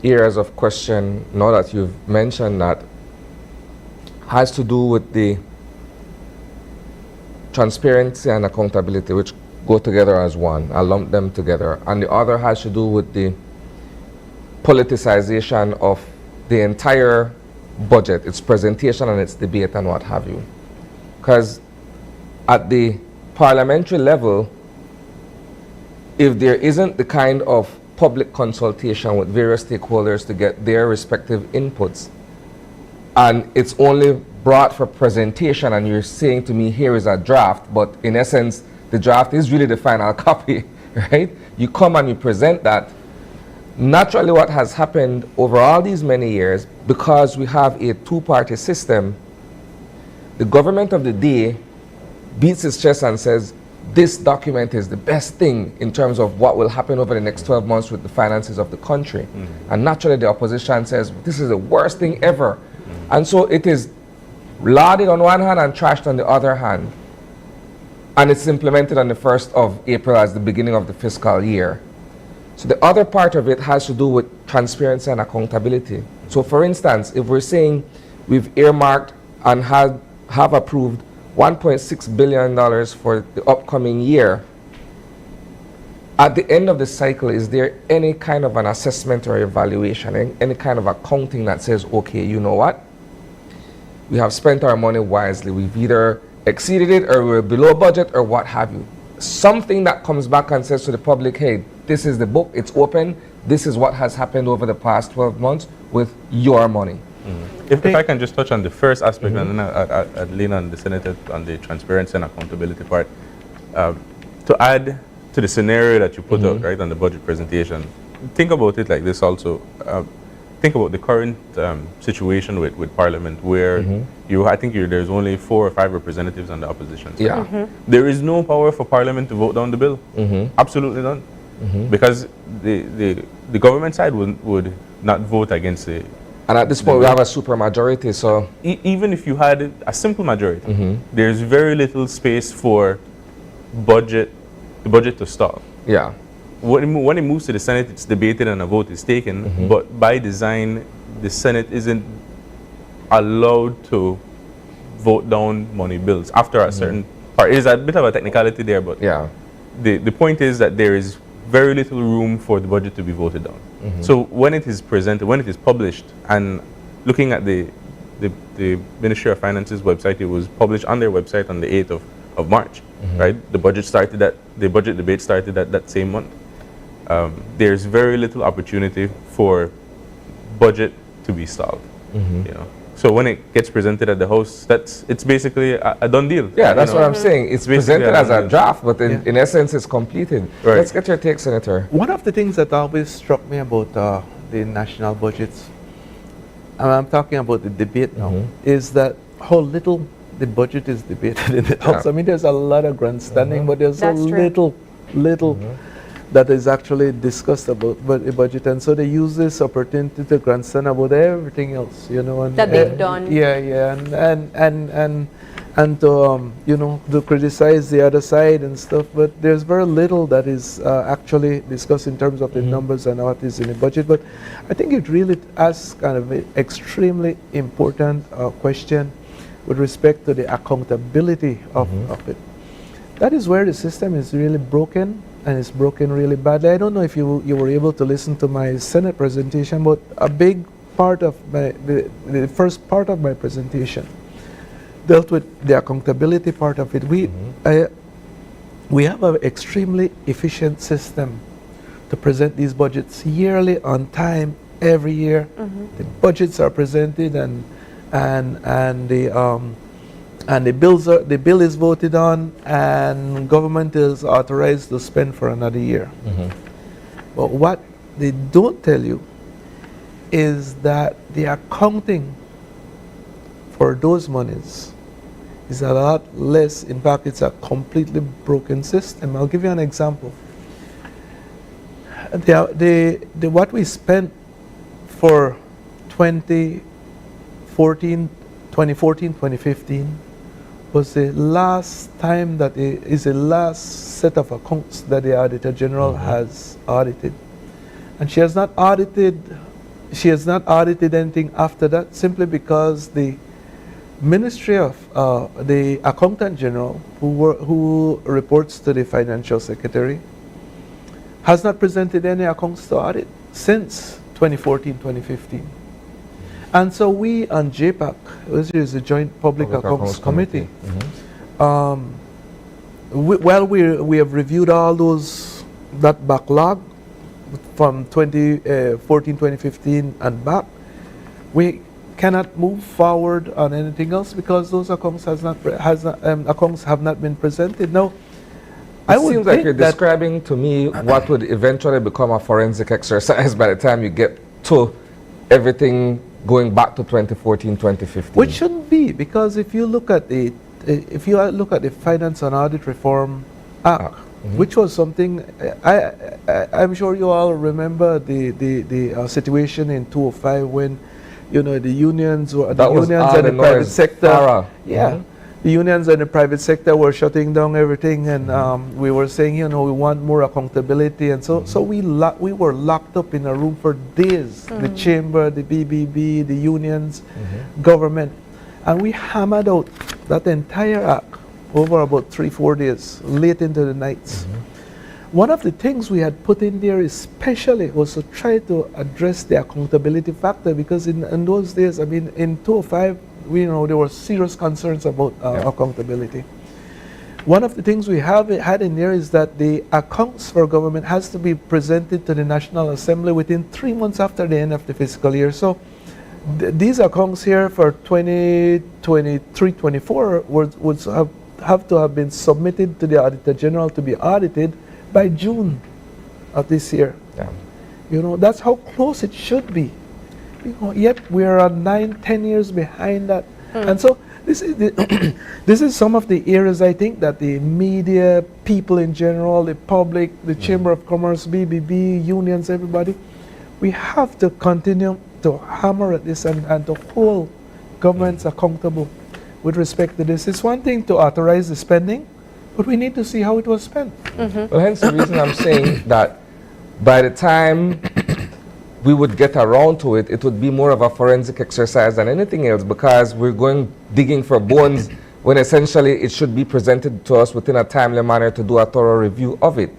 areas of question, now that you've mentioned that, has to do with the transparency and accountability, which go together as one. I lump them together. And the other has to do with the politicization of the entire budget, its presentation and its debate and what have you. Because at the parliamentary level, if there isn't the kind of public consultation with various stakeholders to get their respective inputs, and it's only brought for presentation, and you're saying to me, here is a draft, but in essence, the draft is really the final copy, right? You come and you present that. Naturally, what has happened over all these many years, because we have a two-party system, the government of the day beats its chest and says, this document is the best thing in terms of what will happen over the next 12 months with the finances of the country. And naturally, the opposition says, this is the worst thing ever. And so it is lauded on one hand and trashed on the other hand. And it's implemented on the 1st of April as the beginning of the fiscal year. So the other part of it has to do with transparency and accountability. So for instance, if we're saying we've earmarked and have approved $1.6 billion for the upcoming year. At the end of the cycle, is there any kind of an assessment or evaluation, any kind of accounting that says, okay, you know what? We have spent our money wisely. We've either exceeded it or we're below budget or what have you. Something that comes back and says to the public, hey, this is the book, it's open. This is what has happened over the past 12 months with your money. If I can just touch on the first aspect, and then I'd lean on the Senator on the transparency and accountability part. To add to the scenario that you put out, right, on the budget presentation, think about it like this also. Think about the current situation with Parliament, where I think there's only 4 or 5 representatives on the opposition side. Yeah. There is no power for Parliament to vote down the bill. Absolutely none. Because the government side would not vote against it. And at this point, we have a super majority, so... Even if you had a simple majority, there's very little space for the budget to stop. Yeah. When it moves to the Senate, it's debated and a vote is taken, but by design, the Senate isn't allowed to vote down money bills after a certain part. It is a bit of a technicality there, but yeah. The point is that there is very little room for the budget to be voted down. So when it is presented, when it is published, and looking at the Ministry of Finance's website, it was published on their website on the 8th of March, right? The budget debate started that same month. There's very little opportunity for budget to be stalled, you know. So when it gets presented at the House, it's basically a done deal. Yeah, that's what I'm saying. It's presented as a draft, but in essence, it's completed. Right. Let's get your take, Senator. One of the things that always struck me about the national budgets, and I'm talking about the debate now, is that how little the budget is debated in the House. I mean, there's a lot of grandstanding, but there's That's so true. little that is actually discussed about the budget, and so they use this opportunity to grandstand about everything else, you know, and that they've done. Yeah, and to you know, to criticize the other side and stuff. But there's very little that is actually discussed in terms of the numbers and what is in the budget. But I think it really asks kind of an extremely important question with respect to the accountability of it. That is where the system is really broken, and it's broken really badly. I don't know if you were able to listen to my Senate presentation, but a big part of the first part of my presentation dealt with the accountability part of it. We have an extremely efficient system to present these budgets yearly, on time, every year. The budgets are presented, and the bill is voted on, and government is authorized to spend for another year. But what they don't tell you is that the accounting for those monies is a lot less. In fact, it's a completely broken system. I'll give you an example. What we spent for 2014, 2015 was the last time that is the last set of accounts that the Auditor General has audited. And she has not audited anything after that, simply because the Ministry of the Accountant General, who reports to the Financial Secretary, has not presented any accounts to audit since 2014, 2015. And so we on JPAC, which is the Joint Public Accounts Committee, we have reviewed all that backlog from 2014, 2015 and back, we cannot move forward on anything else because those accounts accounts have not been presented. Now, It seems like you're describing to me what would eventually become a forensic exercise by the time you get to everything going back to 2014, 2015. Which shouldn't be, because if you look at the Finance and Audit Reform Act, which was something I'm sure you all remember the situation in 2005 when, you know, the unions and the private sector. The unions and the private sector were shutting down everything, and we were saying, you know, we want more accountability, and so we were locked up in a room for days. The chamber, the BBB, the unions, government, and we hammered out that entire act over about 3-4 days, late into the nights. One of the things we had put in there especially was to try to address the accountability factor, because in those days, I mean, in 2005, there were serious concerns about accountability. One of the things we had in there is that the accounts for government has to be presented to the National Assembly within 3 months after the end of the fiscal year. So these accounts here for 2023-24 would have to have been submitted to the Auditor General to be audited by June of this year. That's how close it should be. Yet we are 9-10 years behind that. And so this is some of the areas I think that the media, people in general, the public, the Chamber of Commerce, BBB, unions, everybody, we have to continue to hammer at this and to hold governments accountable with respect to this. It's one thing to authorize the spending, but we need to see how it was spent. Well, hence the reason I'm saying that by the time we would get around to it, it would be more of a forensic exercise than anything else, because we're going digging for bones when essentially it should be presented to us within a timely manner to do a thorough review of it.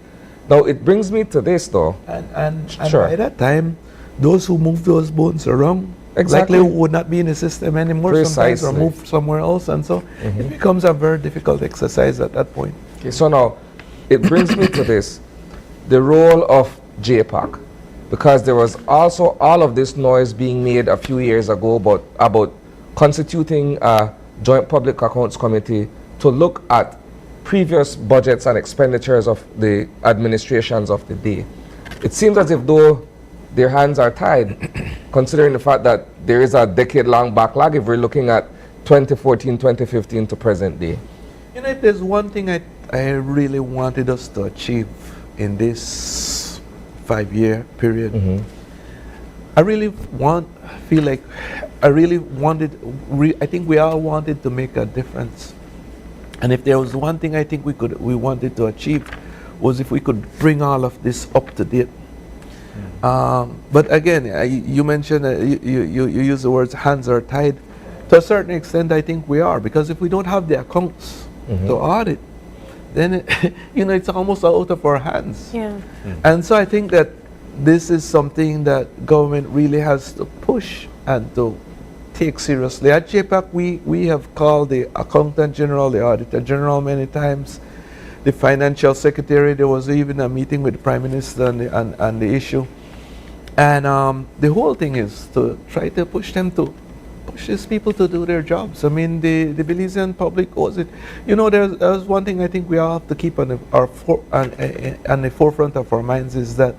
Now, it brings me to this, though. And by that time, those who move those bones around likely would not be in the system anymore sometimes, or move somewhere else, and so it becomes a very difficult exercise at that point. Okay, so now, it brings me to this, the role of JPAC, because there was also all of this noise being made a few years ago about constituting a Joint Public Accounts Committee to look at previous budgets and expenditures of the administrations of the day. It seems as if though their hands are tied, considering the fact that there is a decade-long backlog if we're looking at 2014, 2015 to present day. If there's one thing I really wanted us to achieve in this 5-year period, I think we all wanted to make a difference. And if there was one thing I think we wanted to achieve, was if we could bring all of this up to date. But again, you mentioned, you use the words hands are tied. To a certain extent, I think we are, because if we don't have the accounts to audit, then it's almost out of our hands. And so I think that this is something that government really has to push and to take seriously. At JPAC, we have called the Accountant General, the Auditor General many times, the Financial Secretary. There was even a meeting with the Prime Minister on the issue. And the whole thing is to try to push these people to do their jobs. I mean, the Belizean public owes it. There's one thing I think we all have to keep on the forefront of our minds, is that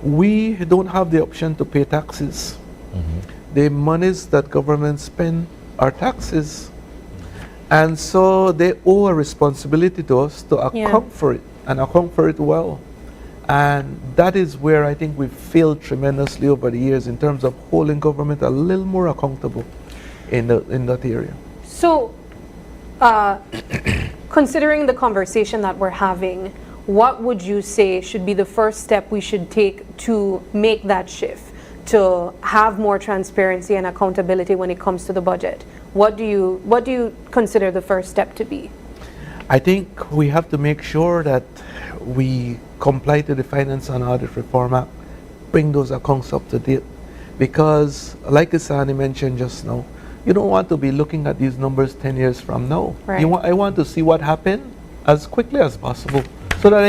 we don't have the option to pay taxes. The monies that government spend are taxes. And so they owe a responsibility to us to account for it, and account for it well. And that is where I think we've failed tremendously over the years in terms of holding government a little more accountable in that area. So, considering the conversation that we're having, what would you say should be the first step we should take to make that shift, to have more transparency and accountability when it comes to the budget? What do you consider the first step to be? I think we have to make sure that we comply to the Finance and Audit Reform Act, bring those accounts up to date, because like Isani mentioned just now, you don't want to be looking at these numbers 10 years from now. Right. I want to see what happened as quickly as possible, so that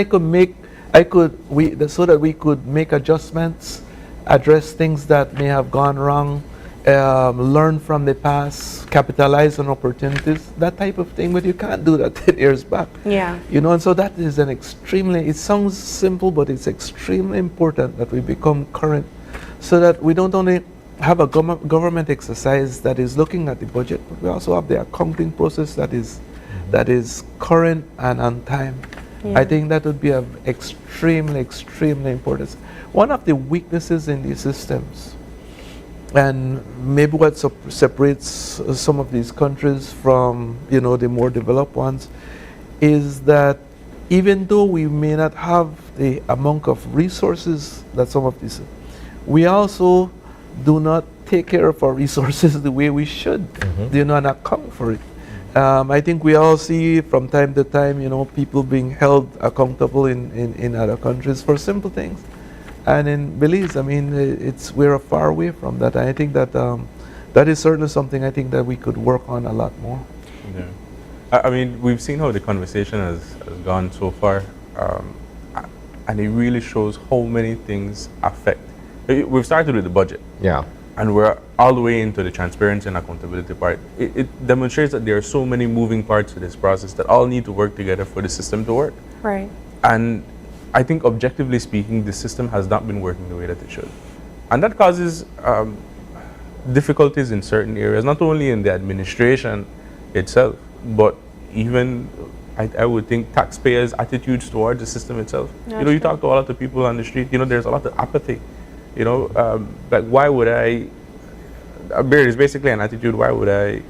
we could make adjustments, address things that may have gone wrong, learn from the past, capitalize on opportunities, that type of thing. But you can't do that 10 years back. And so that is it sounds simple, but it's extremely important that we become current, so that we don't only have a government exercise that is looking at the budget, but we also have the accounting process that is current and on time. I think that would be of extremely importance. One of the weaknesses in these systems, and maybe what separates some of these countries from the more developed ones, is that even though we may not have the amount of resources that some of these, we also do not take care of our resources the way we should, you know, and account for it. I think we all see from time to time, you know, people being held accountable in other countries for simple things. And in Belize, I mean, we're far away from that. I think that that is certainly something I think that we could work on a lot more. Yeah. I mean, we've seen how the conversation has gone so far, and it really shows how many things affect. We've started with the budget. Yeah. And we're all the way into the transparency and accountability part. It demonstrates that there are so many moving parts to this process that all need to work together for the system to work. Right. And I think objectively speaking, the system has not been working the way that it should. And that causes difficulties in certain areas, not only in the administration itself, but even, I would think, taxpayers' attitudes towards the system itself. That's you know, you true. talk to a lot of people on the street, you know, there's a lot of apathy. You know, like, why would there's basically an attitude, why would I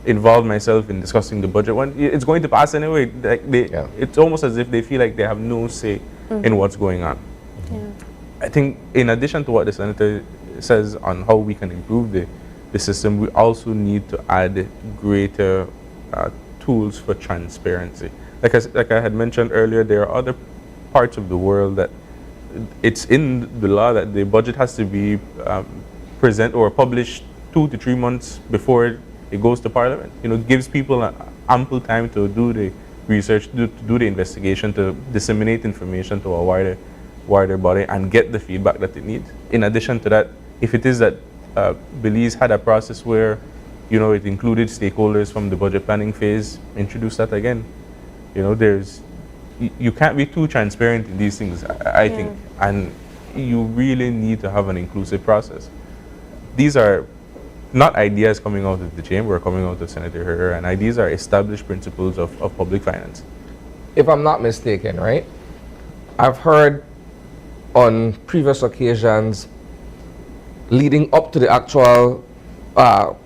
involve myself in discussing the budget when it's going to pass anyway? Like it's almost as if they feel like they have no say in what's going on. Yeah. I think in addition to what the Senator says on how we can improve the system, we also need to add greater tools for transparency. Like I had mentioned earlier, there are other parts of the world that it's in the law that the budget has to be present or published 2 to 3 months before it goes to Parliament. You know, it gives people ample time to do the research, to do the investigation, to disseminate information to a wider body and get the feedback that it needs. In addition to that, if it is that Belize had a process where, you know, it included stakeholders from the budget planning phase, introduce that again. You know, you can't be too transparent in these things, I think, and you really need to have an inclusive process. These are not ideas coming out of the chamber or coming out of Senator Herrera, and these are established principles of public finance. If I'm not mistaken, right, I've heard on previous occasions leading up to the actual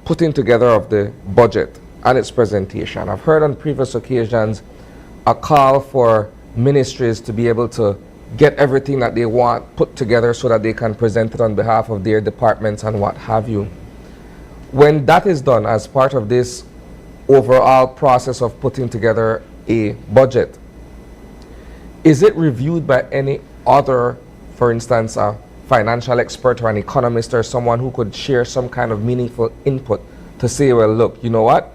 putting together of the budget and its presentation, I've heard on previous occasions a call for ministries to be able to get everything that they want put together so that they can present it on behalf of their departments and what have you. When that is done as part of this overall process of putting together a budget, is it reviewed by any other, for instance, a financial expert or an economist or someone who could share some kind of meaningful input to say, well, look, you know what?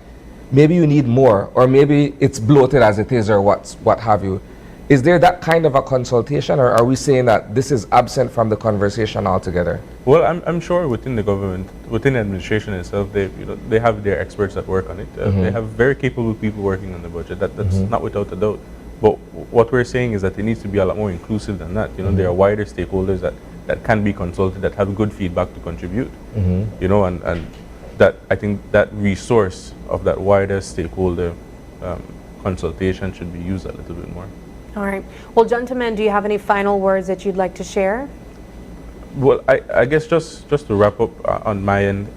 Maybe you need more, or maybe it's bloated as it is, or what have you. Is there that kind of a consultation, or are we saying that this is absent from the conversation altogether? Well, I'm sure within the government, within the administration itself, they have their experts that work on it. They have very capable people working on the budget. That's not without a doubt. But what we're saying is that it needs to be a lot more inclusive than that. You know, there are wider stakeholders that can be consulted, that have good feedback to contribute. You know, and that I think that resource of that wider stakeholder consultation should be used a little bit more. All right. Well, gentlemen, do you have any final words that you'd like to share? Well, I guess just to wrap up on my end,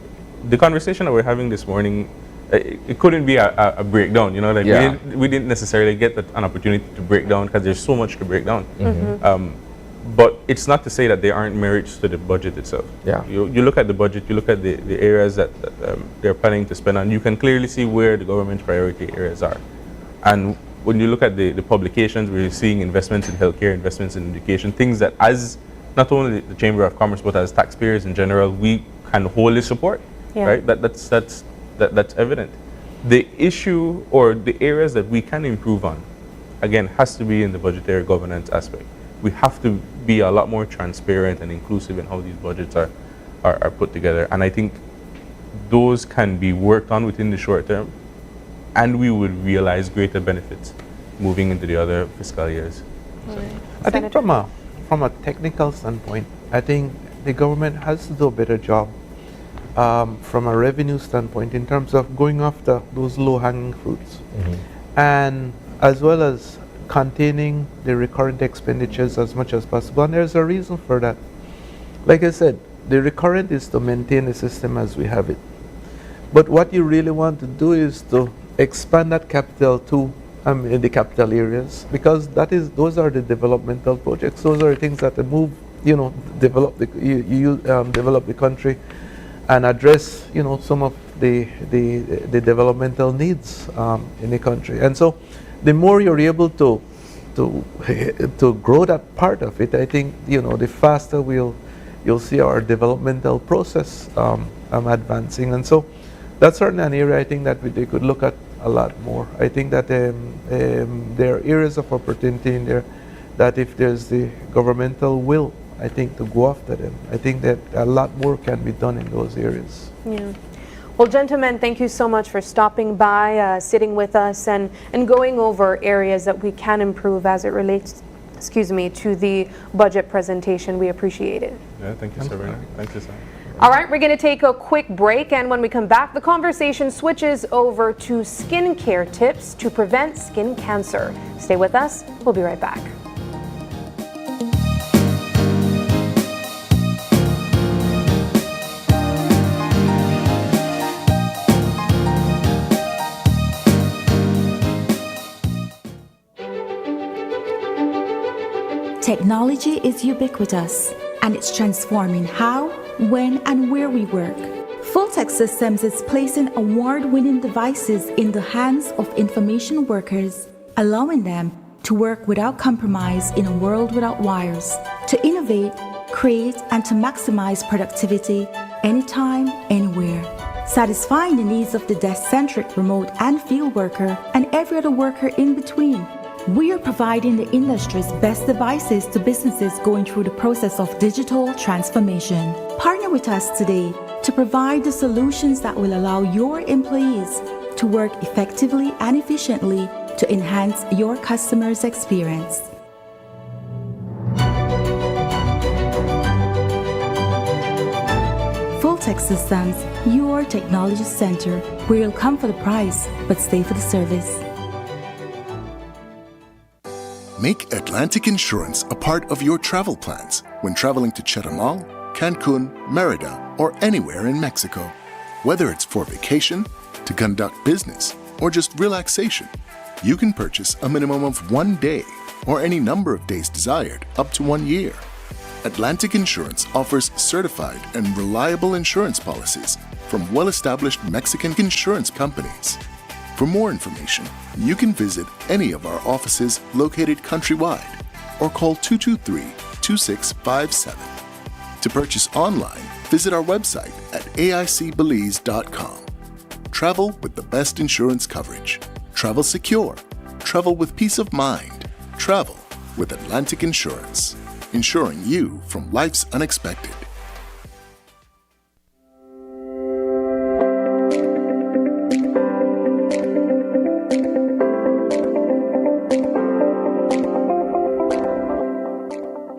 the conversation that we're having this morning, it couldn't be a breakdown. You know, like we didn't necessarily get an opportunity to break down because there's so much to break down. But it's not to say that there aren't merits to the budget itself. Yeah. You look at the budget, you look at the areas that they're planning to spend on, you can clearly see where the government's priority areas are. And when you look at the publications, we're seeing investments in healthcare, investments in education, things that as not only the Chamber of Commerce, but as taxpayers in general, we can wholly support, right? That's evident. The issue or the areas that we can improve on, again, has to be in the budgetary governance aspect. We have to be a lot more transparent and inclusive in how these budgets are put together. And I think those can be worked on within the short term, and we would realize greater benefits moving into the other fiscal years. I think from a technical standpoint, I think the government has to do a better job from a revenue standpoint in terms of going after those low-hanging fruits, and as well as containing the recurrent expenditures as much as possible. And there's a reason for that. Like I said, the recurrent is to maintain the system as we have it. But what you really want to do is to expand that capital to in the capital areas, because those are the developmental projects. Those are the things that move, develop the develop the country, and address, you know, some of the developmental needs in the country. And so the more you're able to grow that part of it, I think, you know, the faster you'll see our developmental process advancing. And so that's certainly an area I think that they could look at a lot more. I think that there are areas of opportunity in there that if there's the governmental will, I think, to go after them, I think that a lot more can be done in those areas. Yeah. Well, gentlemen, thank you so much for stopping by, sitting with us, and going over areas that we can improve as it relates, to the budget presentation. We appreciate it. Yeah, thank you, Sabrina. Thank you, sir. All right, we're going to take a quick break, and when we come back, the conversation switches over to skincare tips to prevent skin cancer. Stay with us. We'll be right back. Technology is ubiquitous, and it's transforming how, when, and where we work. Fulltech Systems is placing award-winning devices in the hands of information workers, allowing them to work without compromise in a world without wires, to innovate, create, and to maximize productivity anytime, anywhere, satisfying the needs of the desk-centric remote and field worker and every other worker in between. We are providing the industry's best devices to businesses going through the process of digital transformation. Partner with us today to provide the solutions that will allow your employees to work effectively and efficiently to enhance your customers' experience. Fulltech Systems, your technology center, where you'll come for the price but stay for the service. Make Atlantic Insurance a part of your travel plans when traveling to Chetumal, Cancun, Merida, or anywhere in Mexico. Whether it's for vacation, to conduct business, or just relaxation, you can purchase a minimum of 1 day or any number of days desired up to 1 year. Atlantic Insurance offers certified and reliable insurance policies from well-established Mexican insurance companies. For more information, you can visit any of our offices located countrywide or call 223-2657. To purchase online, visit our website at aicbelize.com. Travel with the best insurance coverage. Travel secure. Travel with peace of mind. Travel with Atlantic Insurance, insuring you from life's unexpected.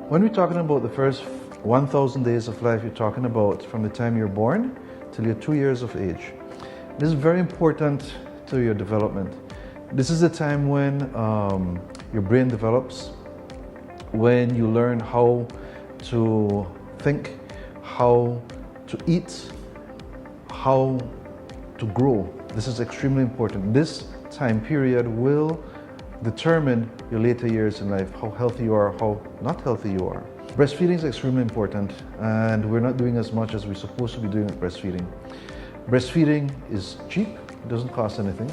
When we're talking about the first 1,000 days of life, you're talking about from the time you're born till you're 2 years of age. This is very important to your development. This is the time when your brain develops, when you learn how to think, how to eat, how to grow. This is extremely important. This time period will determine your later years in life, how healthy you are, how not healthy you are. Breastfeeding is extremely important, and we're not doing as much as we're supposed to be doing with breastfeeding. Breastfeeding is cheap, it doesn't cost anything.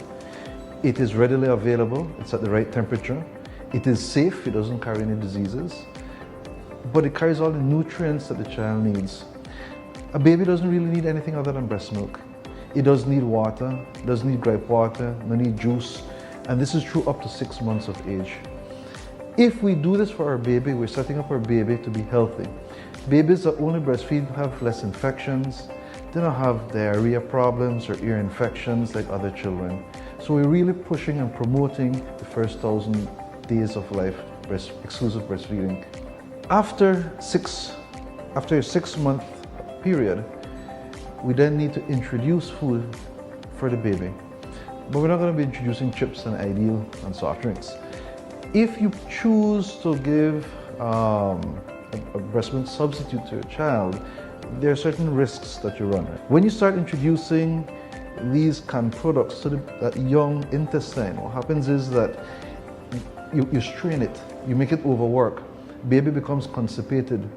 It is readily available, it's at the right temperature. It is safe, it doesn't carry any diseases, but it carries all the nutrients that the child needs. A baby doesn't really need anything other than breast milk. It does need water, does need gripe water, no need juice, and this is true up to 6 months of age. If we do this for our baby, we're setting up our baby to be healthy. Babies that only breastfeed have less infections, they don't have diarrhea problems or ear infections like other children. So we're really pushing and promoting the first 1,000 days of life, exclusive breastfeeding. After a 6-month period, we then need to introduce food for the baby. But we're not going to be introducing chips and Ideal and soft drinks. If you choose to give a breast milk substitute to your child, there are certain risks that you run. When you start introducing these canned products to that young intestine, what happens is that you strain it, you make it overwork. Baby becomes constipated,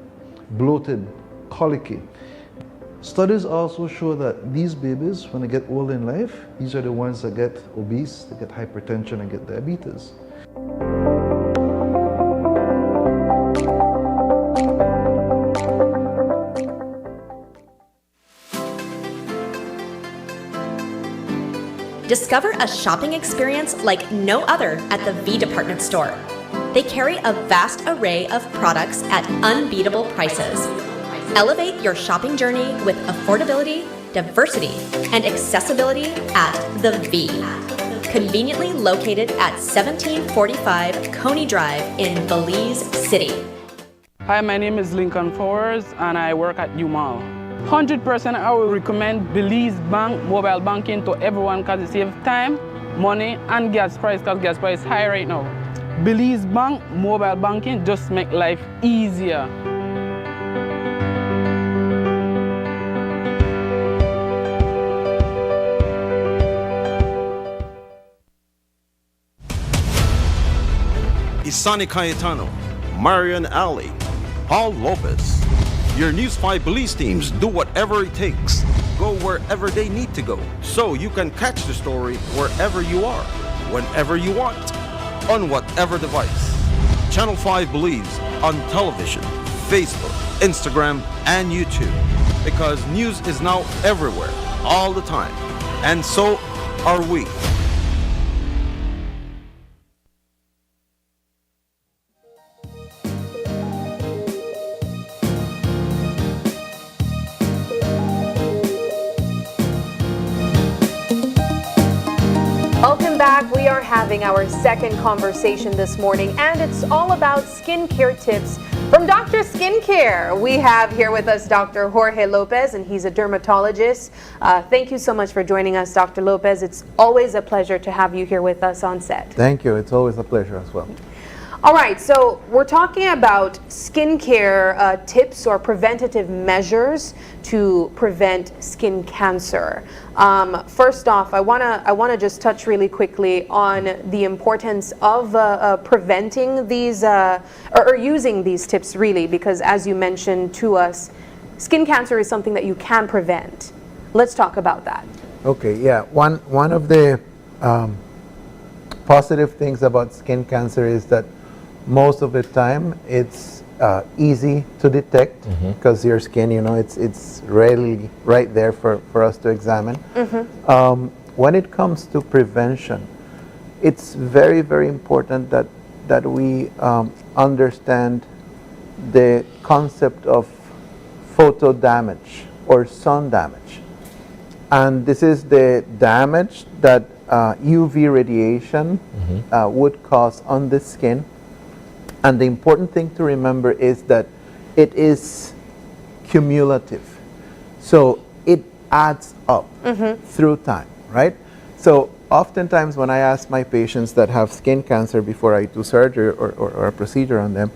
bloated, colicky. Studies also show that these babies, when they get old in life, these are the ones that get obese, they get hypertension and get diabetes. Discover a shopping experience like no other at the V Department Store. They carry a vast array of products at unbeatable prices. Elevate your shopping journey with affordability, diversity, and accessibility at the V. Conveniently located at 1745 Coney Drive in Belize City. Hi, my name is Lincoln Fowers and I work at U-Mall. 100% I will recommend Belize Bank mobile banking to everyone because it saves time, money, and gas price because gas price is high right now. Belize Bank mobile banking just make life easier. Isani Cayetano, Marian Ali, Paul Lopez. Your News 5 Belize teams do whatever it takes, go wherever they need to go, so you can catch the story wherever you are, whenever you want, on whatever device. Channel 5 Belize on television, Facebook, Instagram, and YouTube, because news is now everywhere, all the time, and so are we. Welcome back. We are having our second conversation this morning, and it's all about skincare tips from Dr. Skincare. We have here with us Dr. Jorge Lopez, and he's a dermatologist. Thank you so much for joining us, Dr. Lopez. It's always a pleasure to have you here with us on set. Thank you. It's always a pleasure as well. All right, so we're talking about skincare tips or preventative measures to prevent skin cancer. First off, I wanna just touch really quickly on the importance of preventing these or using these tips really, because as you mentioned to us, skin cancer is something that you can prevent. Let's talk about that. Okay, yeah. One of the positive things about skin cancer is that most of the time it's easy to detect because your skin, you know, it's readily right there for us to examine. When it comes to prevention, it's very, very important that we understand the concept of photo damage or sun damage. And this is the damage that UV radiation would cause on the skin. And the important thing to remember is that it is cumulative. So it adds up through time, right? So oftentimes when I ask my patients that have skin cancer before I do surgery or a procedure on them,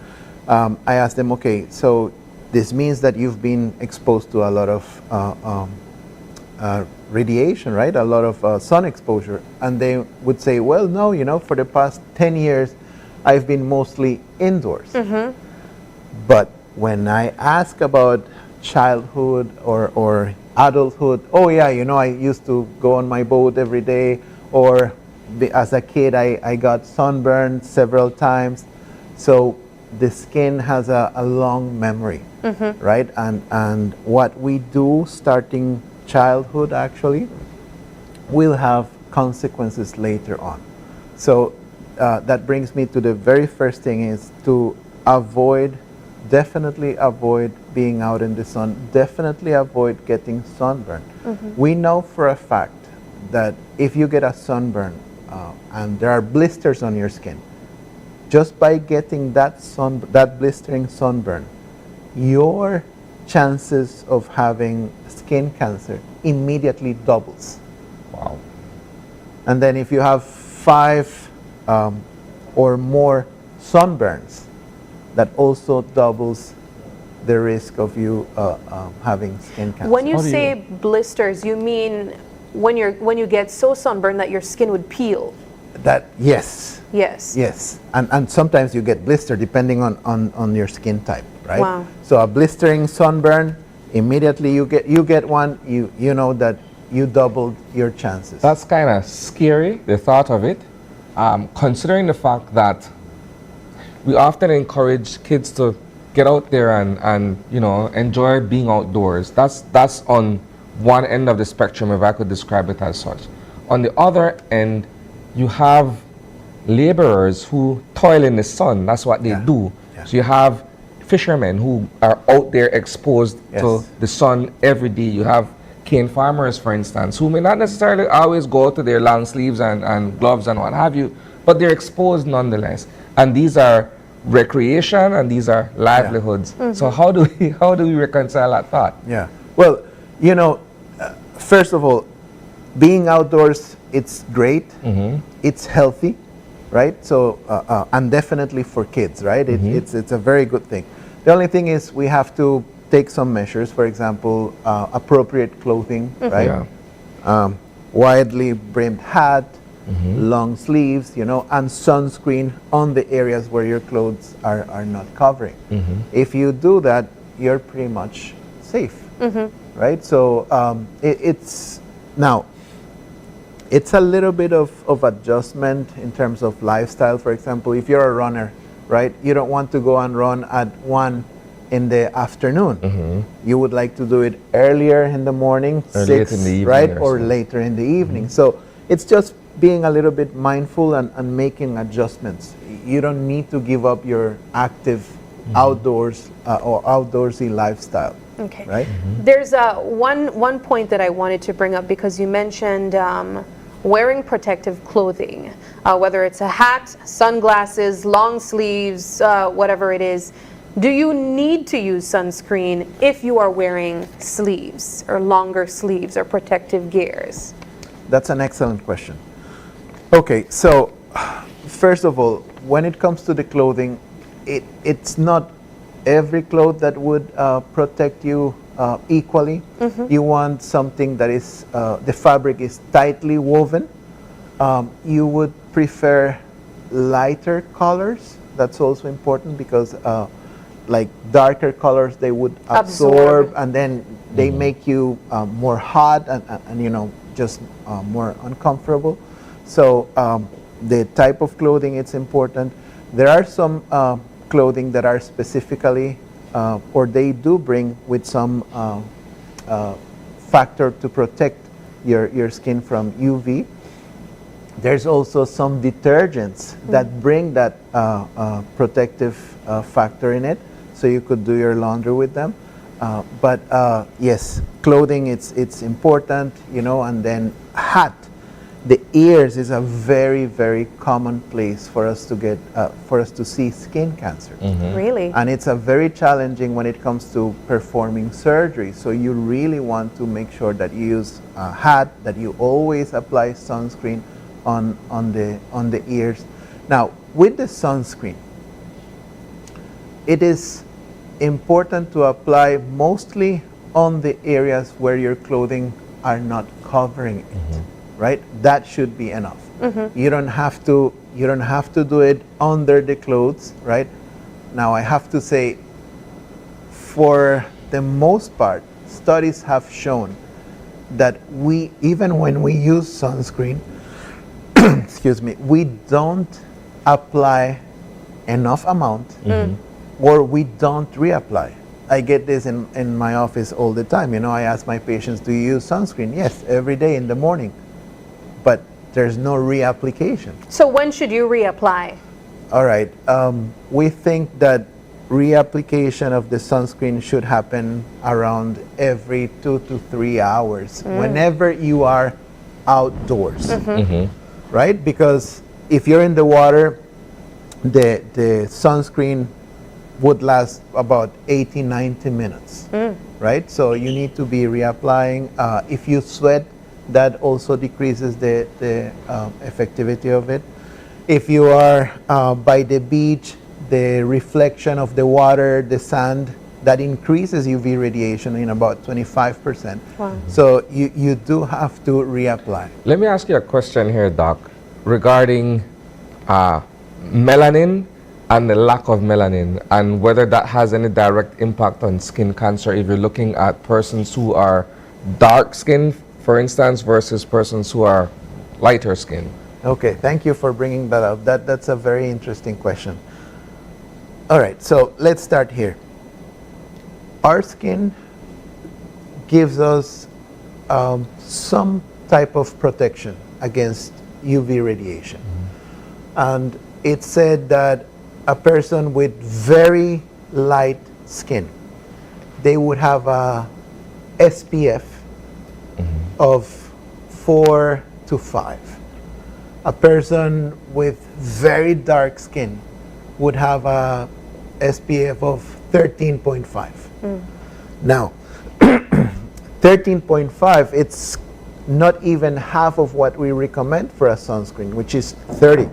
I ask them, okay, so this means that you've been exposed to a lot of radiation, right? A lot of sun exposure. And they would say, well, no, you know, for the past 10 years, I've been mostly indoors. But when I ask about childhood or adulthood, oh yeah, you know, I used to go on my boat every day, or as a kid I got sunburned several times. So the skin has a long memory, right? And what we do starting childhood actually will have consequences later on. So that brings me to the very first thing is to definitely avoid being out in the sun, definitely avoid getting sunburn. We know for a fact that if you get a sunburn and there are blisters on your skin, just by getting that blistering sunburn, your chances of having skin cancer immediately doubles. Wow. And then if you have 5 or more sunburns, that also doubles the risk of you having skin cancer. When you say blisters, you mean when you get so sunburned that your skin would peel? Yes. And sometimes you get blister depending on your skin type, right? Wow. So a blistering sunburn immediately you get one, you know that you doubled your chances. That's kind of scary, the thought of it, considering the fact that we often encourage kids to get out there and you know, enjoy being outdoors. That's on one end of the spectrum, if I could describe it as such. On the other end, you have laborers who toil in the sun. That's what they do. Yeah. So you have fishermen who are out there exposed to the sun every day. You have cane farmers, for instance, who may not necessarily always go to their long sleeves and gloves and what have you, but they're exposed nonetheless. And these are recreation and these are livelihoods. Yeah. So how do we reconcile that thought? Yeah. Well, you know, first of all, being outdoors, it's great. It's healthy, right? So and definitely for kids, right? It's a very good thing. The only thing is we have to take some measures. For example, appropriate clothing, right? Yeah. Widely brimmed hat, long sleeves, you know, and sunscreen on the areas where your clothes are not covering. If you do that, you're pretty much safe, right? So it's a little bit of adjustment in terms of lifestyle. For example, if you're a runner, right, you don't want to go and run at 1 in the afternoon. You would like to do it earlier in the morning, or 6, in the evening, right, or later in the evening. So it's just being a little bit mindful and making adjustments. You don't need to give up your active outdoors or outdoorsy lifestyle. Okay. Right? There's one point that I wanted to bring up, because you mentioned wearing protective clothing, whether it's a hat, sunglasses, long sleeves, whatever it is. Do you need to use sunscreen if you are wearing sleeves or longer sleeves or protective gears? That's an excellent question. Okay, so first of all, when it comes to the clothing, it's not every cloth that would protect you equally. You want something that is, the fabric is tightly woven. You would prefer lighter colors. That's also important, because like darker colors, they would absorb and then they make you more hot and you know, just more uncomfortable. So the type of clothing, it's important. There are some clothing that are specifically, or they do bring with some factor to protect your skin from UV. There's also some detergents that bring that protective factor in it, so you could do your laundry with them. But yes, clothing, it's important, you know. And then hat. The ears is a very, very common place for us to get, for us to see skin cancer. Really? And it's a very challenging when it comes to performing surgery. So you really want to make sure that you use a hat, that you always apply sunscreen on the ears. Now, with the sunscreen, it is important to apply mostly on the areas where your clothing are not covering it. Right? That should be enough. You don't have to do it under the clothes, right? Now I have to say, for the most part, studies have shown that even when we use sunscreen, excuse me, we don't apply enough amount, or we don't reapply. I get this in my office all the time. You know, I ask my patients, do you use sunscreen? Yes, every day in the morning. But there's no reapplication. So when should you reapply? All right. We think that reapplication of the sunscreen should happen around every 2 to 3 hours, whenever you are outdoors, right? Because if you're in the water, the sunscreen would last about 80, 90 minutes, right? So you need to be reapplying. If you sweat, that also decreases the effectivity of it. If you are by the beach, the reflection of the water, the sand, that increases UV radiation in about 25%. Wow. So you do have to reapply. Let me ask you a question here, Doc, regarding melanin and the lack of melanin, and whether that has any direct impact on skin cancer if you're looking at persons who are dark skinned, for instance, versus persons who are lighter skinned. Okay, thank you for bringing that up. That's a very interesting question. All right, so let's start here. Our skin gives us some type of protection against UV radiation. And it's said that a person with very light skin, they would have a SPF of 4 to 5. A person with very dark skin would have a SPF of 13.5. Now, 13.5, it's not even half of what we recommend for a sunscreen, which is 30.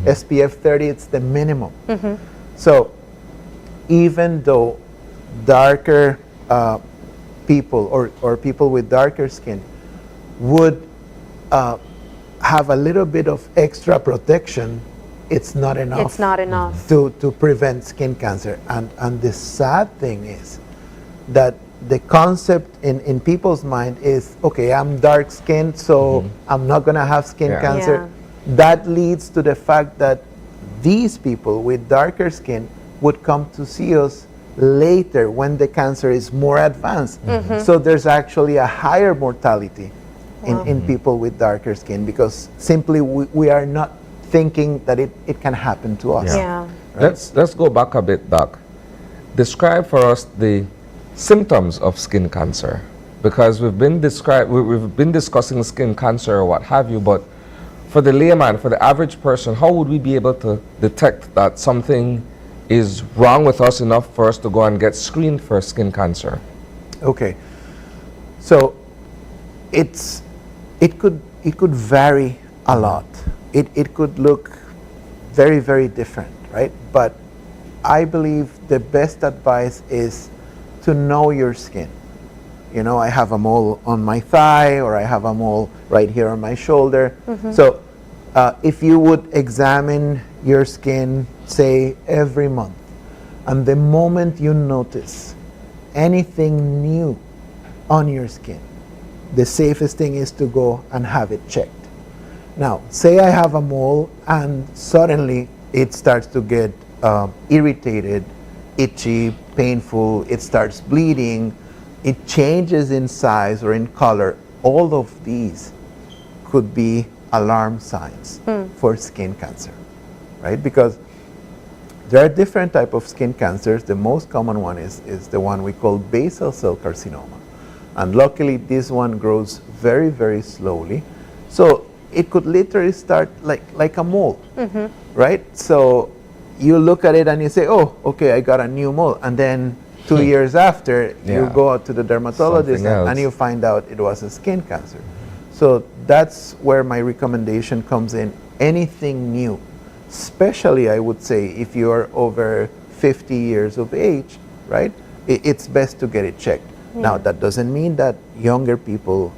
SPF 30, it's the minimum. So even though darker people or people with darker skin would have a little bit of extra protection, it's not enough. It's not enough. To prevent skin cancer. And the sad thing is that the concept in people's mind is, okay, I'm dark skinned, so I'm not going to have skin cancer. That leads to the fact that these people with darker skin would come to see us later when the cancer is more advanced. So there's actually a higher mortality in people with darker skin, because simply we are not thinking that it can happen to us. Right? Let's go back a bit, Doc. Describe for us the symptoms of skin cancer, because we've been discussing skin cancer or what have you, but for the layman, for the average person, how would we be able to detect that something is wrong with us enough for us to go and get screened for skin cancer? Okay, so it could vary a lot. It could look very, very different, right? But I believe the best advice is to know your skin. You know, I have a mole on my thigh, or I have a mole right here on my shoulder. So if you would examine your skin, say, every month, and the moment you notice anything new on your skin, the safest thing is to go and have it checked. Now, say I have a mole and suddenly it starts to get irritated, itchy, painful, it starts bleeding, it changes in size or in color. All of these could be alarm signs for skin cancer, right? Because there are different types of skin cancers. The most common one is the one we call basal cell carcinoma. And luckily, this one grows very, very slowly. So it could literally start like a mole, right? So you look at it and you say, oh, okay, I got a new mole. And then 2 years after, you go out to the dermatologist and you find out it was a skin cancer. So that's where my recommendation comes in. Anything new, especially I would say if you are over 50 years of age, right? It's best to get it checked. Now, that doesn't mean that younger people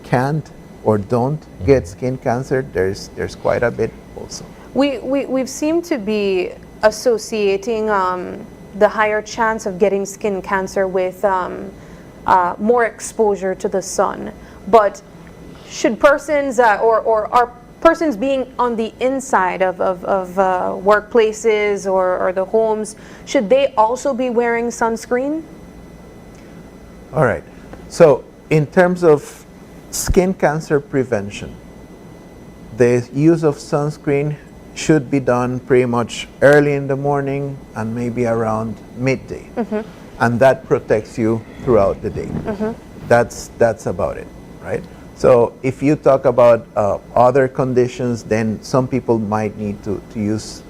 can't or don't get skin cancer. There's quite a bit also. We've seemed to be associating the higher chance of getting skin cancer with more exposure to the sun. But should persons or are persons being on the inside of workplaces or the homes, should they also be wearing sunscreen? All right. So in terms of skin cancer prevention, the use of sunscreen should be done pretty much early in the morning and maybe around midday. And that protects you throughout the day. That's about it, right? So if you talk about other conditions, then some people might need to use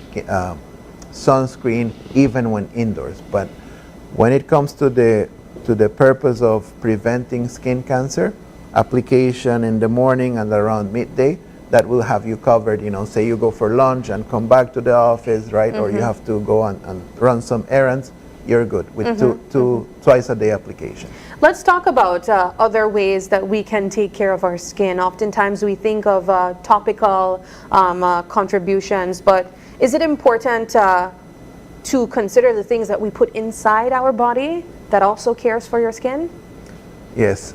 sunscreen even when indoors. But when it comes to the purpose of preventing skin cancer, application in the morning and around midday, that will have you covered. You know, say you go for lunch and come back to the office, right? Or you have to go and run some errands, you're good with twice a day application. Let's talk about other ways that we can take care of our skin. Oftentimes we think of topical contributions, but Is it important to consider the things that we put inside our body that also cares for your skin? Yes,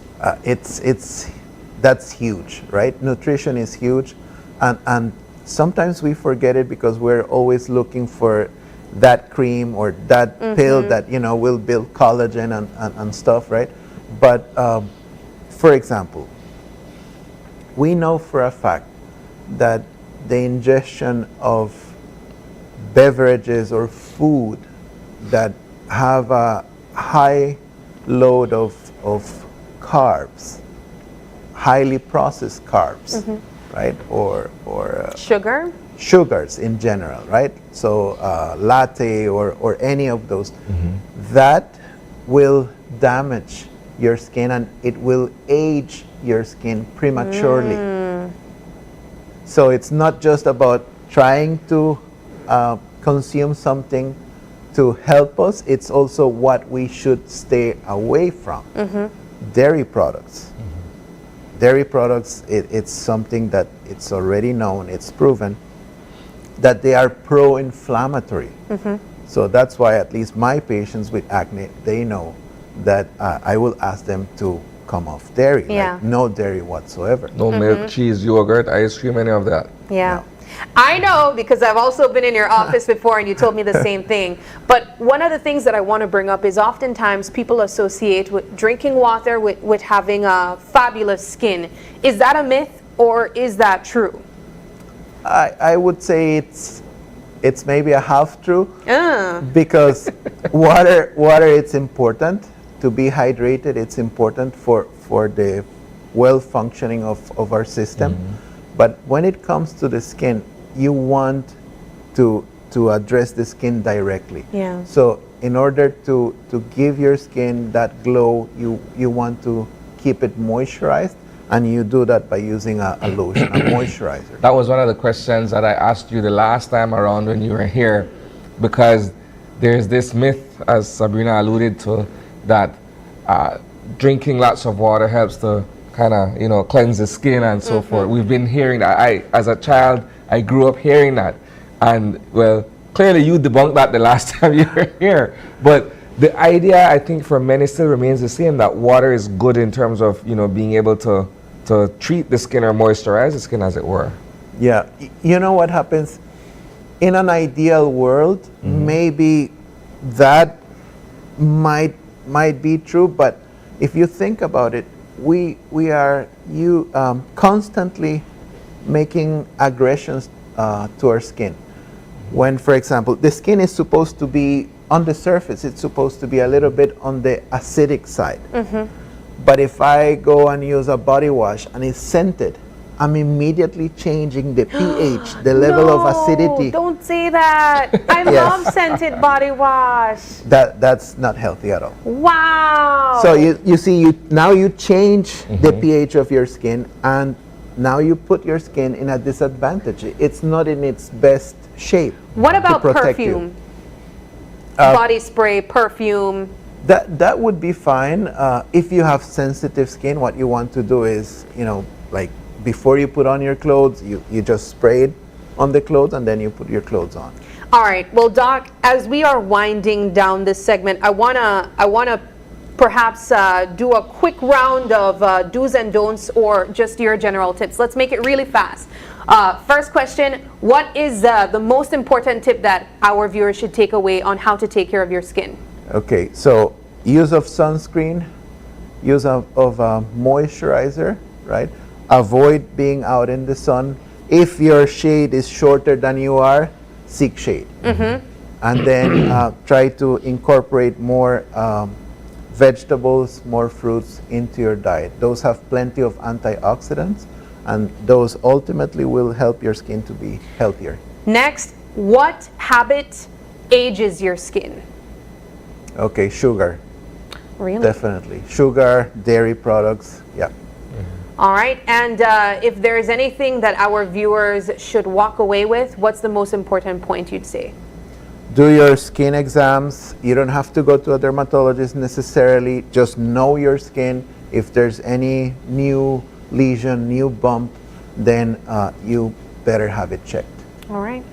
that's huge, right? Nutrition is huge, and sometimes we forget it because we're always looking for that cream or that pill that will build collagen and stuff, right? But for example, we know for a fact that the ingestion of beverages or food that have a high load of carbs, highly processed carbs, right? Or sugars in general, right? So latte or any of those, that will damage your skin and it will age your skin prematurely. So it's not just about trying to consume something to help us, it's also what we should stay away from. Dairy products. Dairy products, it's something that it's already known, it's proven, that they are pro-inflammatory. So that's why at least my patients with acne, they know that I will ask them to come off dairy, like no dairy whatsoever. No milk, cheese, yogurt, ice cream, any of that. Yeah. I know because I've also been in your office before and you told me the same thing. But one of the things that I want to bring up is oftentimes people associate with drinking water with having a fabulous skin. Is that a myth or is that true? I would say it's maybe a half true because water it's important to be hydrated. It's important for the well functioning of our system. But when it comes to the skin, you want to address the skin directly. So in order to give your skin that glow, you want to keep it moisturized, and you do that by using a lotion, a moisturizer. That was one of the questions that I asked you the last time around when you were here, because there's this myth, as Sabrina alluded to, that drinking lots of water helps to kind of, cleanse the skin and so forth. We've been hearing that. As a child, I grew up hearing that. And, well, clearly you debunked that the last time you were here. But the idea, I think, for many still remains the same, that water is good in terms of, being able to treat the skin or moisturize the skin, as it were. Yeah. You know what happens? In an ideal world, maybe that might be true, but if you think about it, we are constantly making aggressions to our skin. When, for example, the skin is supposed to be on the surface, it's supposed to be a little bit on the acidic side. But if I go and use a body wash and it's scented, I'm immediately changing the pH, the level of acidity. Don't say that. I love scented body wash. That's not healthy at all. Wow. So you see, now you change the pH of your skin, and now you put your skin in a disadvantage. It's not in its best shape. What about to protect perfume? Body spray, perfume. That would be fine. If you have sensitive skin, what you want to do is, like before you put on your clothes, you just spray it on the clothes and then you put your clothes on. All right. Well, Doc, as we are winding down this segment, I wanna perhaps do a quick round of do's and don'ts, or just your general tips. Let's make it really fast. First question, what is the most important tip that our viewers should take away on how to take care of your skin? Okay, so use of sunscreen, use of moisturizer, right? Avoid being out in the sun. If your shade is shorter than you are, seek shade. And then try to incorporate more vegetables, more fruits into your diet. Those have plenty of antioxidants, and those ultimately will help your skin to be healthier. Next, what habit ages your skin? Okay, sugar. Really? Definitely. Sugar, dairy products, yeah. All right, and if there's anything that our viewers should walk away with, what's the most important point you'd say? Do your skin exams. You don't have to go to a dermatologist necessarily. Just know your skin. If there's any new lesion, new bump, then you better have it checked. All right.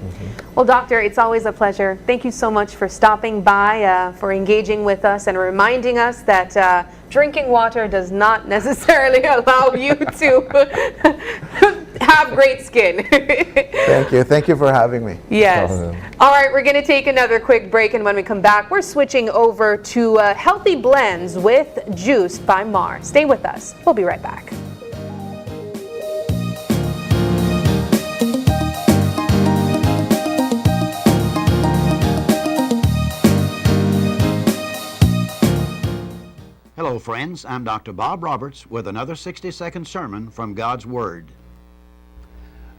Well, Doctor, it's always a pleasure. Thank you so much for stopping by, for engaging with us and reminding us that drinking water does not necessarily allow you to have great skin. Thank you. Thank you for having me. Yes. All right, we're going to take another quick break, and when we come back, we're switching over to Healthy Blends with Juice by Mar. Stay with us. We'll be right back. Hello, friends. I'm Dr. Bob Roberts with another 60-second sermon from God's Word.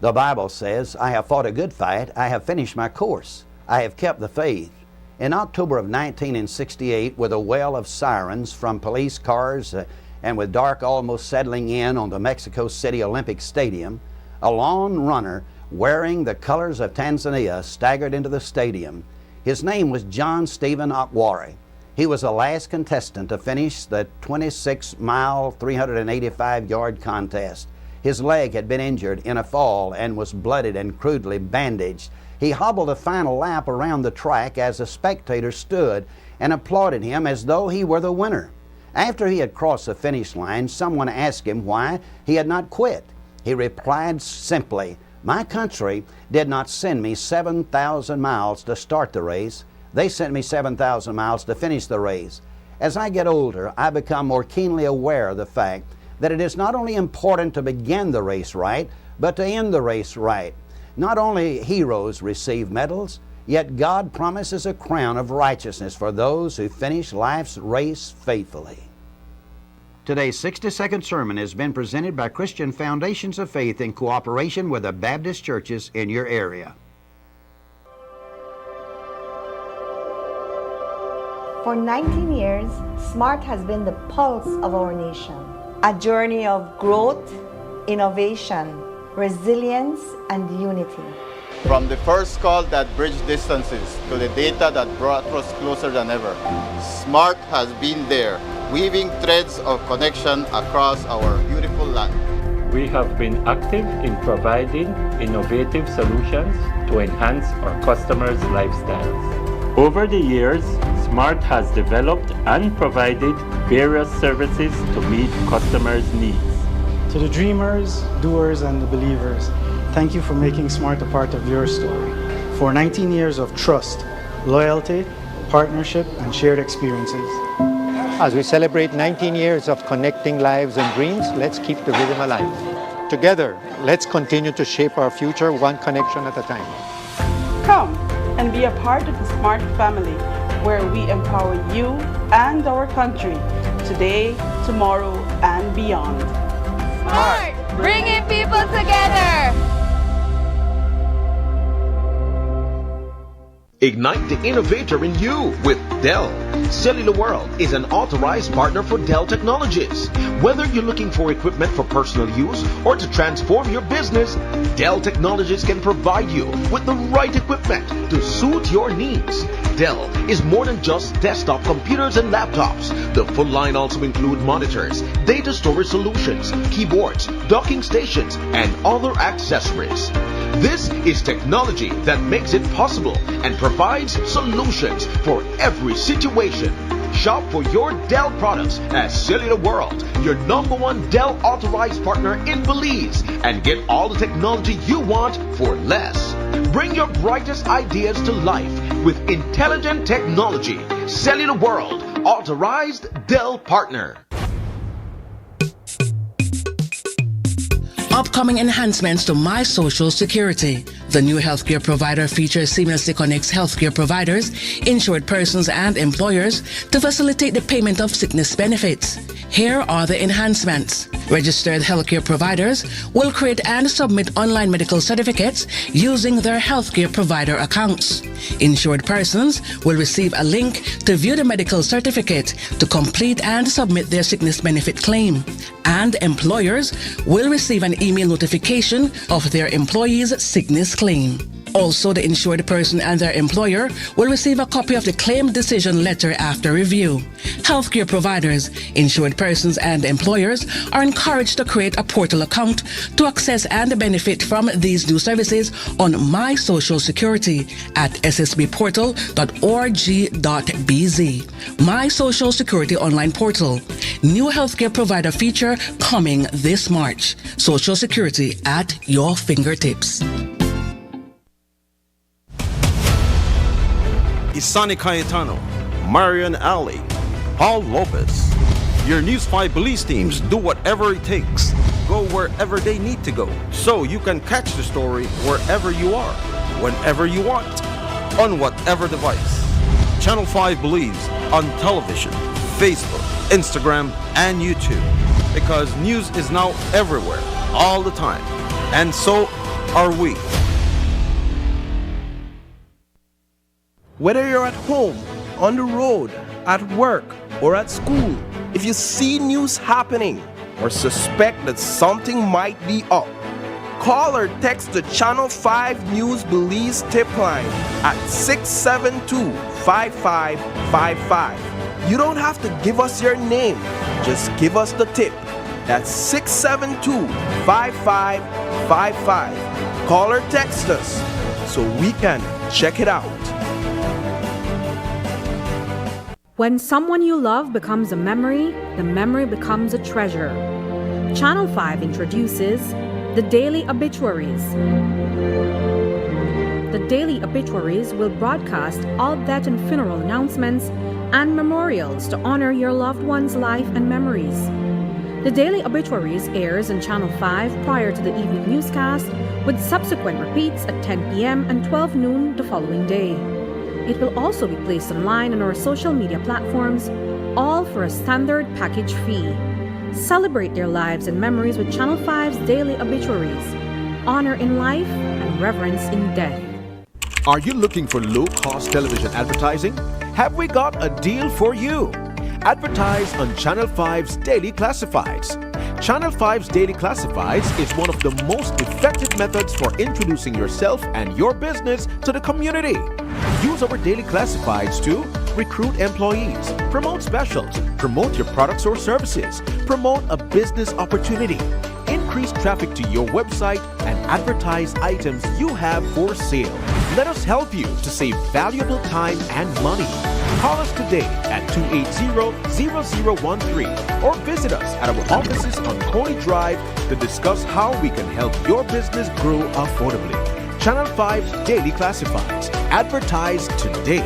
The Bible says, I have fought a good fight, I have finished my course, I have kept the faith. In October of 1968, with a wail of sirens from police cars and with dark almost settling in on the Mexico City Olympic Stadium, a lone runner wearing the colors of Tanzania staggered into the stadium. His name was John Stephen Akwari. He was the last contestant to finish the 26-mile, 385-yard contest. His leg had been injured in a fall and was blooded and crudely bandaged. He hobbled a final lap around the track as the spectators stood and applauded him as though he were the winner. After he had crossed the finish line, someone asked him why he had not quit. He replied simply, "My country did not send me 7,000 miles to start the race. They sent me 7,000 miles to finish the race." As I get older, I become more keenly aware of the fact that it is not only important to begin the race right, but to end the race right. Not only heroes receive medals, yet God promises a crown of righteousness for those who finish life's race faithfully. Today's 60-second sermon has been presented by Christian Foundations of Faith in cooperation with the Baptist churches in your area. For 19 years, SMART has been the pulse of our nation. A journey of growth, innovation, resilience, and unity. From the first call that bridged distances to the data that brought us closer than ever, SMART has been there, weaving threads of connection across our beautiful land. We have been active in providing innovative solutions to enhance our customers' lifestyles. Over the years, SMART has developed and provided various services to meet customers' needs. To the dreamers, doers, and the believers, thank you for making SMART a part of your story. For 19 years of trust, loyalty, partnership, and shared experiences. As we celebrate 19 years of connecting lives and dreams, let's keep the rhythm alive. Together, let's continue to shape our future one connection at a time. Come and be a part of the SMART family, where we empower you and our country today, tomorrow, and beyond. SMART, bringing people together. Ignite the innovator in you with Dell. Cellular World is an authorized partner for Dell Technologies. Whether you're looking for equipment for personal use or to transform your business, Dell Technologies can provide you with the right equipment to suit your needs. Dell is more than just desktop computers and laptops. The full line also includes monitors, data storage solutions, keyboards, docking stations, and other accessories. This is technology that makes it possible and provides solutions for every situation. Shop for your Dell products at Cellular World, your #1 Dell authorized partner in Belize, and get all the technology you want for less. Bring your brightest ideas to life with intelligent technology. Cellular World, authorized Dell partner. Upcoming enhancements to My Social Security. The new healthcare provider feature seamlessly connects healthcare providers, insured persons, and employers to facilitate the payment of sickness benefits. Here are the enhancements. Registered healthcare providers will create and submit online medical certificates using their healthcare provider accounts. Insured persons will receive a link to view the medical certificate to complete and submit their sickness benefit claim. And employers will receive an email notification of their employees' sickness claim. Also, the insured person and their employer will receive a copy of the claim decision letter after review. Healthcare providers, insured persons, and employers are encouraged to create a portal account to access and benefit from these new services on My Social Security at ssbportal.org.bz. My Social Security online portal. New healthcare provider feature coming this March. Social Security at your fingertips. Isani Cayetano, Marian Ali, Paul Lopez. Your News 5 police teams do whatever it takes, go wherever they need to go, so you can catch the story wherever you are, whenever you want, on whatever device. Channel 5 believes on television, Facebook, Instagram, and YouTube, because news is now everywhere, all the time, and so are we. Whether you're at home, on the road, at work, or at school, if you see news happening or suspect that something might be up, call or text the Channel 5 News Belize tip line at 672-5555. You don't have to give us your name, just give us the tip. That's 672-5555. Call or text us so we can check it out. When someone you love becomes a memory, the memory becomes a treasure. Channel 5 introduces the Daily Obituaries. The Daily Obituaries will broadcast all death and funeral announcements and memorials to honor your loved one's life and memories. The Daily Obituaries airs on Channel 5 prior to the evening newscast, with subsequent repeats at 10 p.m. and 12 noon the following day. It will also be placed online on our social media platforms, all for a standard package fee. Celebrate their lives and memories with Channel 5's Daily Obituaries. Honor in life and reverence in death. Are you looking for low-cost television advertising? Have we got a deal for you? Advertise on Channel 5's Daily Classifieds. Channel 5's Daily Classifieds is one of the most effective methods for introducing yourself and your business to the community. Use our Daily Classifieds to recruit employees, promote specials, promote your products or services, promote a business opportunity, increase traffic to your website, and advertise items you have for sale. Let us help you to save valuable time and money. Call us today at 280-0013 or visit us at our offices on Coney Drive to discuss how we can help your business grow affordably. Channel 5's Daily Classifieds. Advertise today.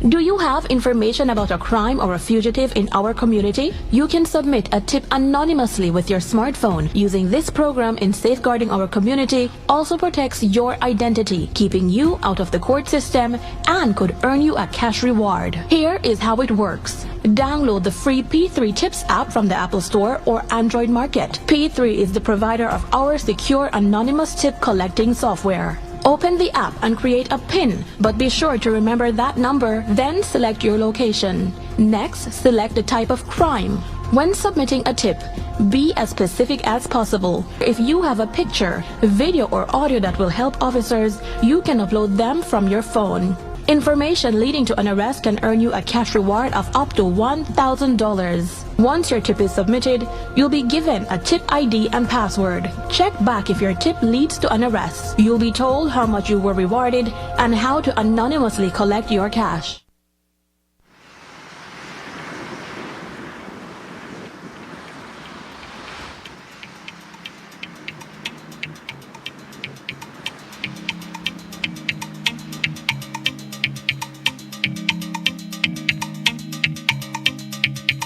Do you have information about a crime or a fugitive in our community? You can submit a tip anonymously with your smartphone. Using this program in safeguarding our community also protects your identity, keeping you out of the court system, and could earn you a cash reward. Here is how it works. Download the free P3 Tips app from the Apple Store or Android Market. P3 is the provider of our secure anonymous tip collecting software. Open the app and create a PIN, but be sure to remember that number, then select your location. Next, select the type of crime. When submitting a tip, be as specific as possible. If you have a picture, video, or audio that will help officers, you can upload them from your phone. Information leading to an arrest can earn you a cash reward of up to $1,000. Once your tip is submitted, you'll be given a tip ID and password. Check back if your tip leads to an arrest. You'll be told how much you were rewarded and how to anonymously collect your cash.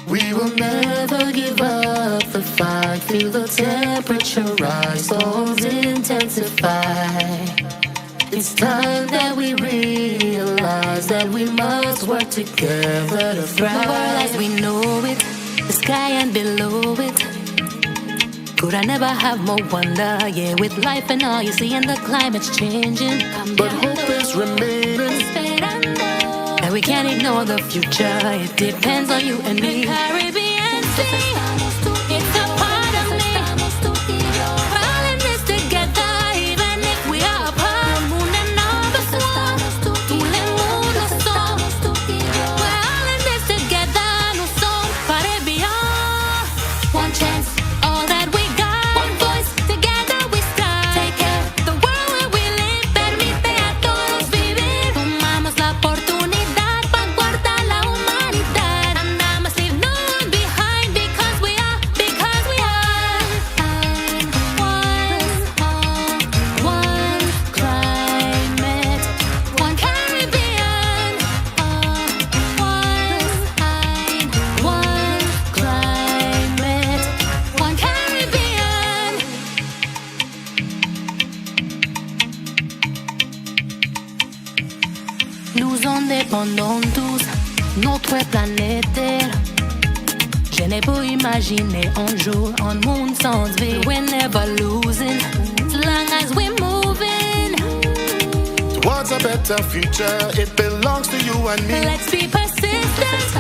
We will never give up the fight. Feel the temperature rise, souls intensify. It's time that we realize that we must work together to thrive. The world as we know it, the sky and below it. Could I never have more wonder? Yeah, with life and all you see, and the climate's changing. But hope is remaining. And we can't ignore the future. It depends on you and me. The Caribbean Sea, it's a part of me. We're all in this together. indépendants tous, notre planète Terre. Je n'ai pas imaginé un jour un monde sans vie. We're never losing, as long as we're moving towards a better future. It belongs to you and me. Let's be persistent,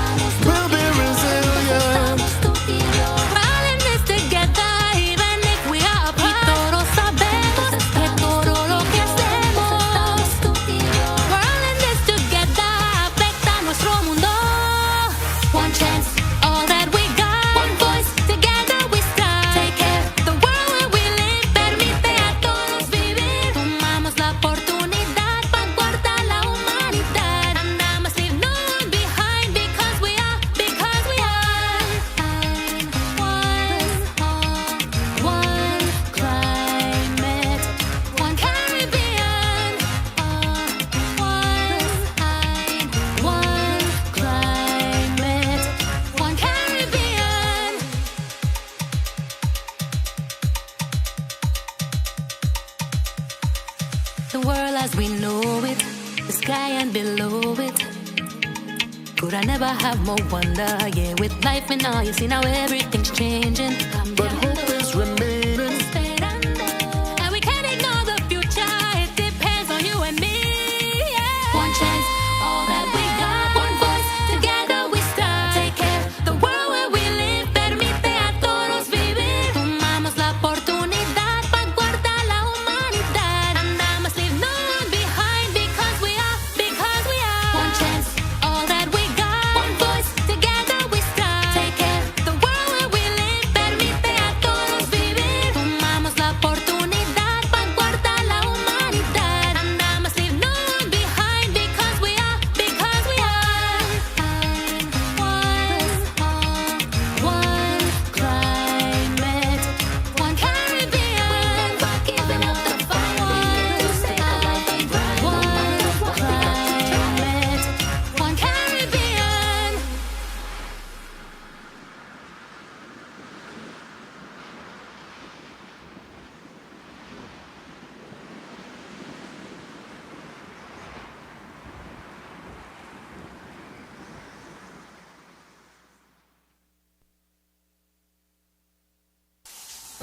we'll be resilient. We're all in this together, even if we are apart. Y todos sabemos que todo lo que hacemos. We're all in this together, afecta nuestro mundo. One chance, all that we got. One voice, together we stand. Take care, the world where we live permite a todos vivir. Tomamos la oportunidad para guardar la humanidad. And I must leave no one behind because we are one climate, one Caribbean. One climate, one Caribbean. The world as we know it, the sky and below it. Could I never have more wonder? Yeah, with life and all, you see now everything's changing. But hope is remaining. And we can't ignore the future. It depends on you and me. Yeah. One chance, all that we got. One voice, together we stand. Take care, the world where we live permite a todos vivir. Tomamos la oportunidad para guardar la humanidad. And I must leave no one behind because we are one chance, all that we got. One voice, together we stand. Take care, the world where we live permite a todos vivir. Tomamos la oportunidad para guardar la humanidad. And I must leave no one behind because we are one climate, one Caribbean. We're never giving up the fight. To stay alive and bright. One climate, one Caribbean.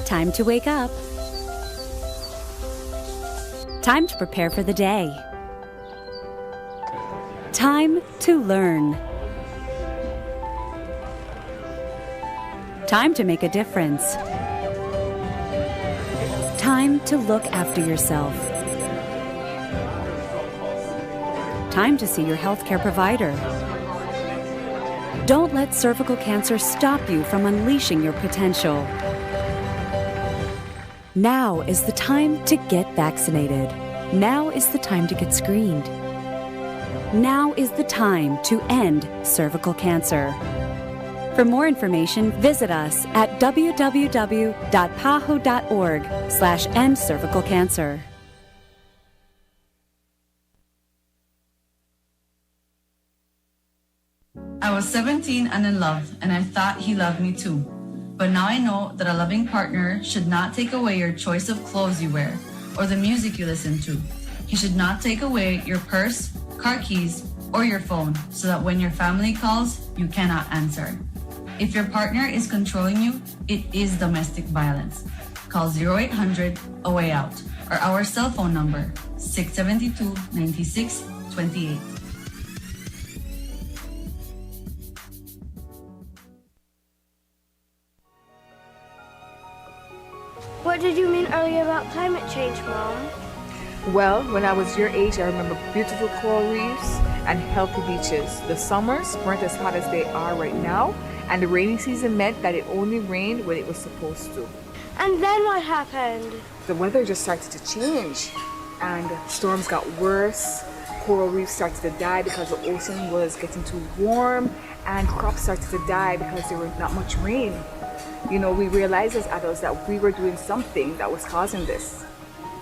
Time to wake up. Time to prepare for the day. Time to learn. Time to make a difference. Time to look after yourself. Time to see your healthcare provider. Don't let cervical cancer stop you from unleashing your potential. Now is the time to get vaccinated. Now is the time to get screened. Now is the time to end cervical cancer. For more information, visit us at www.paho.org/endcervicalcancer. I was 17 and in love, and I thought he loved me too. But now I know that a loving partner should not take away your choice of clothes you wear or the music you listen to. He should not take away your purse, car keys, or your phone so that when your family calls, you cannot answer. If your partner is controlling you, it is domestic violence. Call 0800-A-WAY-OUT or our cell phone number 672-9628. What did you mean earlier about climate change, Mom? Well, when I was your age, I remember beautiful coral reefs and healthy beaches. The summers weren't as hot as they are right now, and the rainy season meant that it only rained when it was supposed to. And then what happened? The weather just started to change, and storms got worse. Coral reefs started to die because the ocean was getting too warm, and crops started to die because there was not much rain. You know, we realized as adults that we were doing something that was causing this.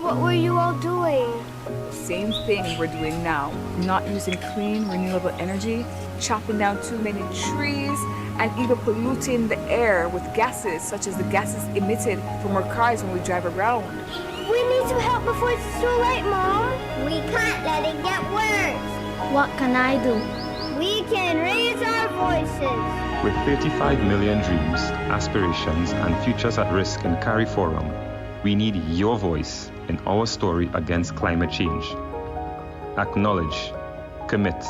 What were you all doing? The same thing we're doing now. Not using clean, renewable energy, chopping down too many trees, and even polluting the air with gases such as the gases emitted from our cars when we drive around. We need to help before it's too late, Mom. We can't let it get worse. What can I do? We can raise our voices. With 35 million dreams, aspirations, and futures at risk in CARIFORUM, we need your voice in our story against climate change. Acknowledge, commit,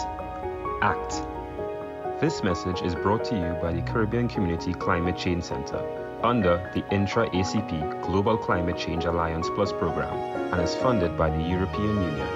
act. This message is brought to you by the Caribbean Community Climate Change Center under the Intra-ACP Global Climate Change Alliance Plus program and is funded by the European Union.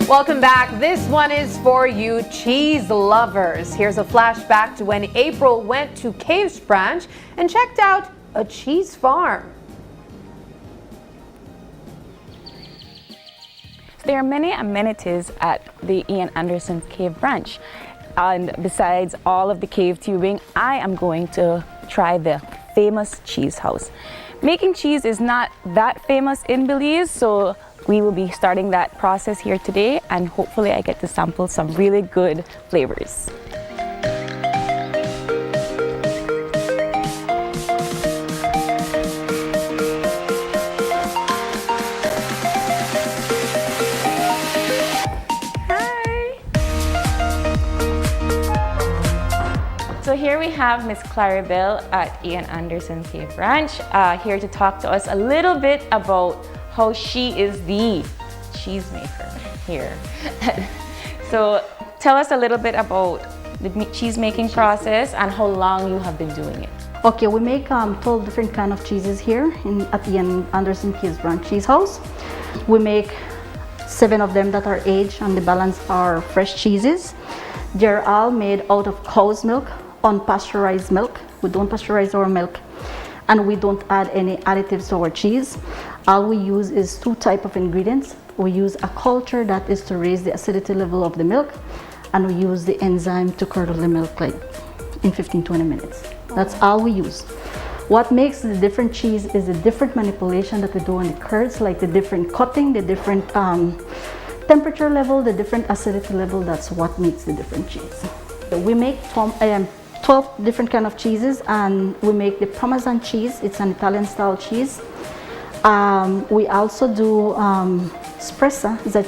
Welcome back. This one is for you cheese lovers. Here's a flashback to when April went to Caves Branch and checked out a cheese farm. There are many amenities at the Ian Anderson's Cave Branch. And besides all of the cave tubing, I am going to try the famous cheese house. Making cheese is not that famous in Belize, so we will be starting that process here today, and hopefully I get to sample some really good flavors. So here we have Miss Clarabelle at Ian Anderson Cave Branch, here to talk to us a little bit about how she is the cheesemaker here. So tell us a little bit about the cheese making process and how long you have been doing it. Okay, we make 12 different kind of cheeses here at Ian Anderson Cave Branch Cheese House. We make 7 of them that are aged and the balance are fresh cheeses. They're all made out of cow's milk, unpasteurized milk. We don't pasteurize our milk, and we don't add any additives to our cheese. All we use is 2 types of ingredients. We use a culture that is to raise the acidity level of the milk, and we use the enzyme to curdle the milk like in 15-20 minutes. That's all we use. What makes the different cheese is the different manipulation that we do on the curds, like the different cutting, the different temperature level, the different acidity level. That's what makes the different cheese. So we make 12 different kind of cheeses, and we make the Parmesan cheese. It's an Italian style cheese. We also do Spressa. It's an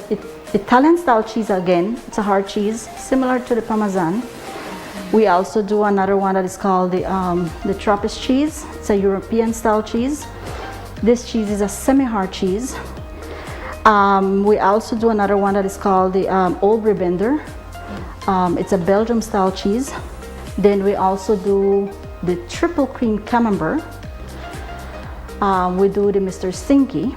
Italian style cheese again. It's a hard cheese similar to the Parmesan. We also do another one that is called the Trappist cheese. It's a European style cheese. This cheese is a semi-hard cheese. We also do another one that is called the Old Brebender. It's a Belgium style cheese. Then we also do the triple cream camembert. We do the Mr. Stinky.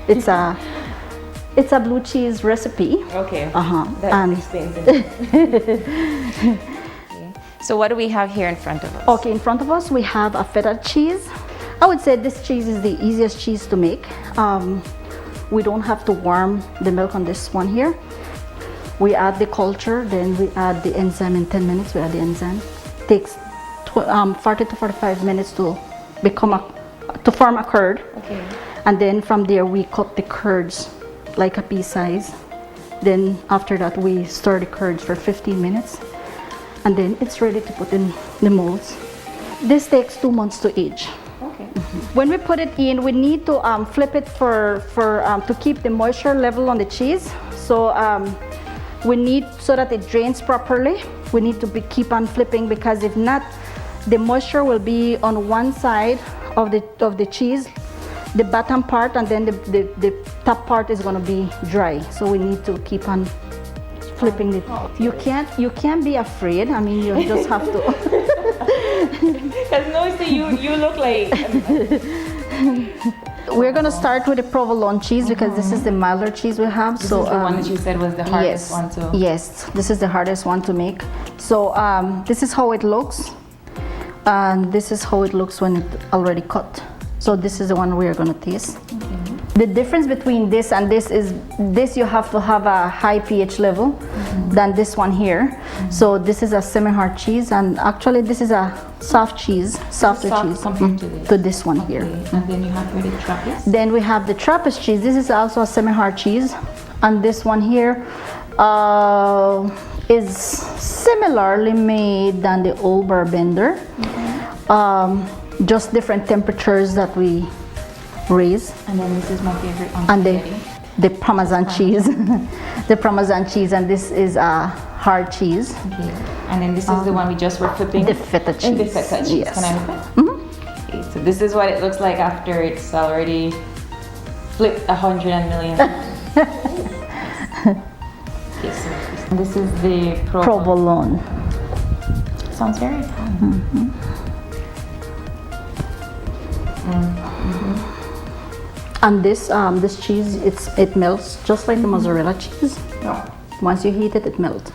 It's a blue cheese recipe. Okay. That explains it. So what do we have here in front of us? Okay, in front of us we have a feta cheese. I would say this cheese is the easiest cheese to make. We don't have to warm the milk on this one here. We add the culture, then we add the enzyme in 10 minutes. We add the enzyme. It takes 40 to 45 minutes to form a curd. Okay. And then from there we cut the curds like a pea size. Then after that we stir the curds for 15 minutes. And then it's ready to put in the molds. This takes 2 months to age. Okay. When we put it in, we need to flip it to keep the moisture level on the cheese. So we need, so that it drains properly, we need to keep on flipping, because if not, the moisture will be on one side of the cheese, the bottom part, and then the top part is going to be dry. So we need to keep on flipping it. You can't be afraid. I mean, you just have to. Because no, see, you look like. We're going to start with the provolone cheese, because this is the milder cheese we have. This is the one that you said was the hardest one to... Yes, this is the hardest one to make. So this is how it looks. And this is how it looks when it's already cut. So this is the one we are going to taste. The difference between this and this is, this you have to have a high pH level than this one here. So this is a semi-hard cheese, and actually this is a soft cheese, softer cheese to this one here. And then you have the Trappist? Then we have the Trappist cheese. This is also a semi-hard cheese. And this one here, is similarly made than the old Barbender. Just different temperatures that we raise. And then this is my favorite one. And the Parmesan cheese. The Parmesan cheese, and this is a hard cheese. Okay. And then this is the one we just were flipping. The feta cheese. The feta cheese. Yes. Can I open? Okay, so this is what it looks like after it's already flipped 100 million. Okay, so this is the provolone. Sounds very Italian. And this cheese, it melts just like the mozzarella cheese. Once you heat it, it melts.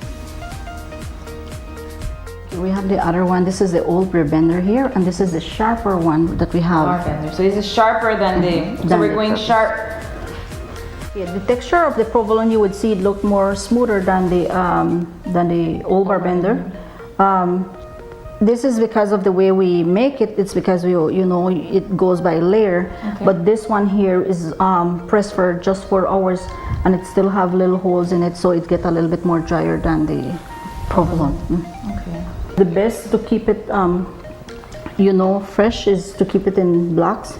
We have the other one. This is the old Barbender here, and this is the sharper one that we have. Barbender. So this is sharper than the. So we're going sharp. Yeah, the texture of the provolone, you would see it look more smoother than the old Barbender. This is because of the way we make it. It's because it goes by layer. Okay. But this one here is pressed for just 4 hours, and it still have little holes in it, so it gets a little bit more drier than the provolone. Okay. The best to keep it, fresh is to keep it in blocks.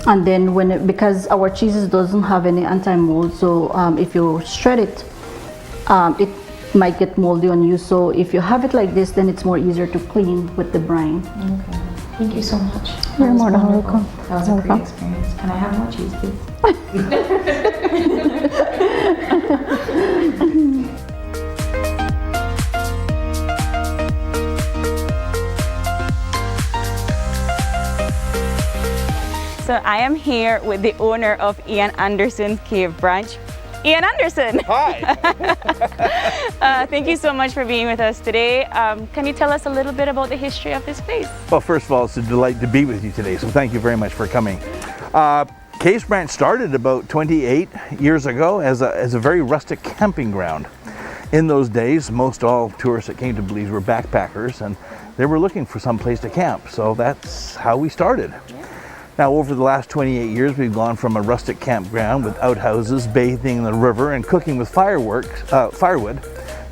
And then because our cheeses doesn't have any anti-mold, so if you shred it, it might get moldy on you. So if you have it like this, then it's more easier to clean with the brine. Okay. Thank you so much. You're more than welcome. That was a great experience. Can I have more cheese, please? So I am here with the owner of Ian Anderson's Cave Branch, Ian Anderson. Hi. Thank you so much for being with us today. Can you tell us a little bit about the history of this place? Well, first of all, it's a delight to be with you today, so thank you very much for coming. Caves Branch started about 28 years ago as a very rustic camping ground. In those days, most all tourists that came to Belize were backpackers, and they were looking for some place to camp, so that's how we started. Now, over the last 28 years, we've gone from a rustic campground with outhouses, bathing in the river, and cooking with firewood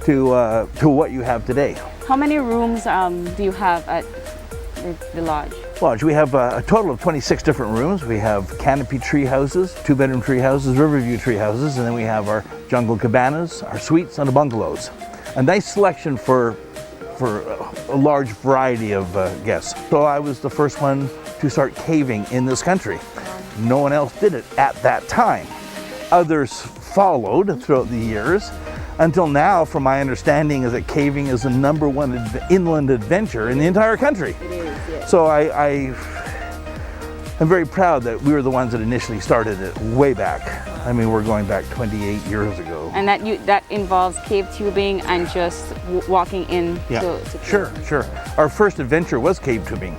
to what you have today. How many rooms do you have at the lodge? Lodge, we have a total of 26 different rooms. We have canopy tree houses, 2-bedroom tree houses, riverview tree houses, and then we have our jungle cabanas, our suites, and the bungalows. A nice selection for a large variety of guests. So I was the first one to start caving in this country. No one else did it at that time. Others followed throughout the years, until now, from my understanding, is that caving is the #1 inland adventure in the entire country. It is, yes. So I'm very proud that we were the ones that initially started it way back. I mean, we're going back 28 years ago. And that involves cave tubing and just walking in to Sure. Our first adventure was cave tubing.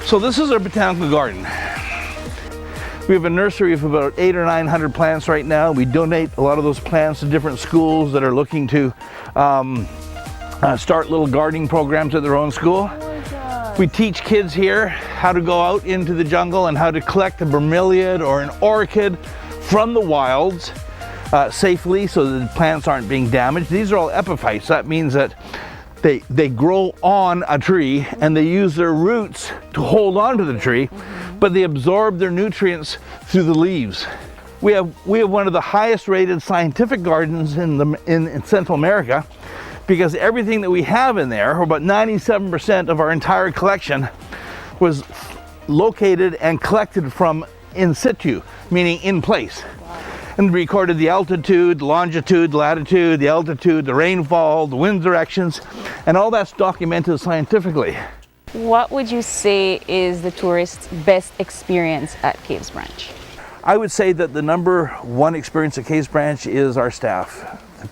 So this is our botanical garden. We have a nursery of about 800 or 900 plants right now. We donate a lot of those plants to different schools that are looking to start little gardening programs at their own school. We teach kids here how to go out into the jungle and how to collect a bromeliad or an orchid from the wilds safely so that the plants aren't being damaged. These are all epiphytes. That means that they grow on a tree and they use their roots to hold on to the tree, but they absorb their nutrients through the leaves. We have one of the highest rated scientific gardens in Central America, because everything that we have in there, or about 97% of our entire collection, was located and collected from in situ, meaning in place. And recorded the altitude, longitude, latitude, the altitude, the rainfall, the wind directions, and all that's documented scientifically. What would you say is the tourist's best experience at Caves Branch? I would say that the #1 experience at Caves Branch is our staff.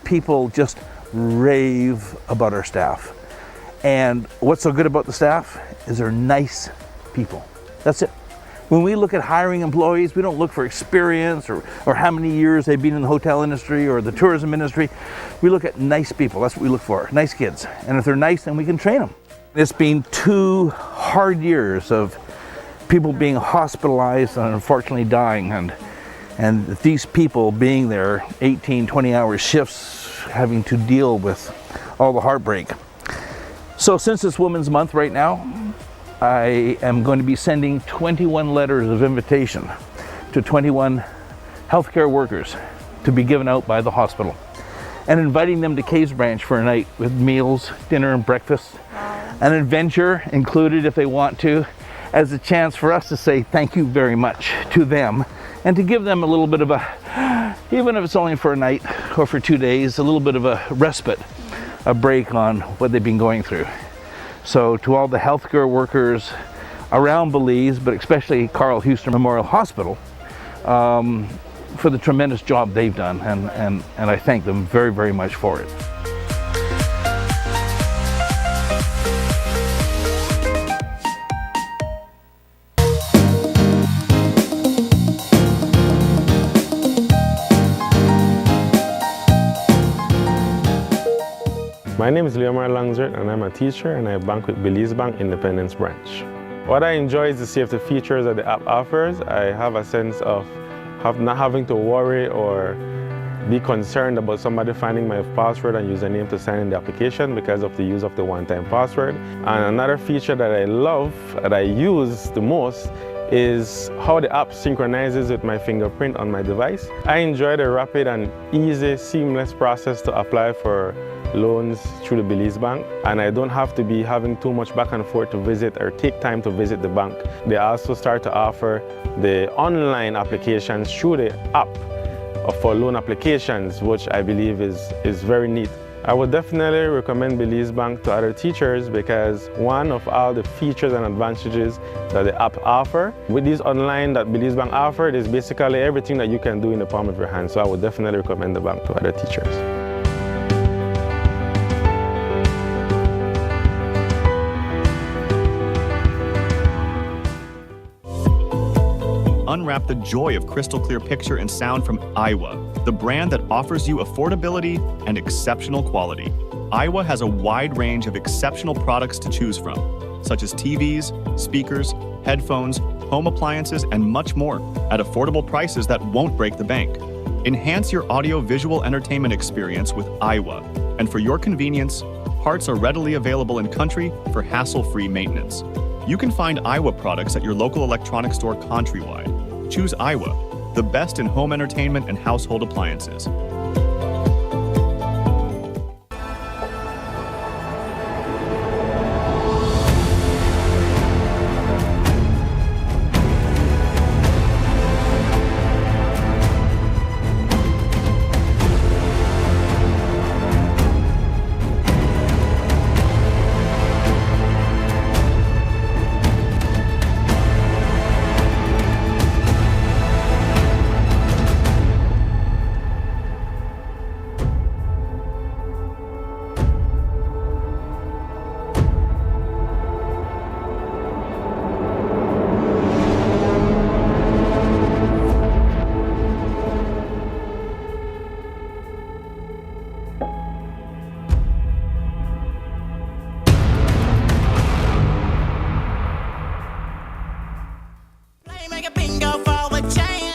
People just rave about our staff. And what's so good about the staff is they're nice people. That's it. When we look at hiring employees, we don't look for experience or how many years they've been in the hotel industry or the tourism industry. We look at nice people. That's what we look for, nice kids. And if they're nice, then we can train them. It's been 2 hard years of people being hospitalized and unfortunately dying, and these people being there 18, 20-hour shifts having to deal with all the heartbreak. So since it's Women's Month right now, I am going to be sending 21 letters of invitation to 21 healthcare workers to be given out by the hospital, and inviting them to Caves Branch for a night with meals, dinner and breakfast, an adventure included if they want to, as a chance for us to say thank you very much to them and to give them a little bit of a, even if it's only for a night or for 2 days, a little bit of a respite, a break on what they've been going through. So to all the healthcare workers around Belize, but especially Carl Houston Memorial Hospital, for the tremendous job they've done, and I thank them very, very much for it. My name is Leomar Langsert and I'm a teacher and I bank with Belize Bank Independence Branch. What I enjoy is the safety features that the app offers. I have a sense of not having to worry or be concerned about somebody finding my password and username to sign in the application because of the use of the one-time password. And another feature that I love, that I use the most, is how the app synchronizes with my fingerprint on my device. I enjoy the rapid and easy, seamless process to apply for loans through the Belize Bank, and I don't have to be having too much back and forth to visit or take time to visit the bank. They also start to offer the online applications through the app for loan applications, which I believe is very neat. I would definitely recommend Belize Bank to other teachers because one of all the features and advantages that the app offer, with these online that Belize Bank offered, is basically everything that you can do in the palm of your hand. So I would definitely recommend the bank to other teachers. Unwrap the joy of crystal clear picture and sound from Iowa, the brand that offers you affordability and exceptional quality. Iowa has a wide range of exceptional products to choose from, such as TVs, speakers, headphones, home appliances, and much more at affordable prices that won't break the bank. Enhance your audio-visual entertainment experience with Iowa, and for your convenience, parts are readily available in country for hassle-free maintenance. You can find Iowa products at your local electronics store countrywide. Choose Iowa, the best in home entertainment and household appliances.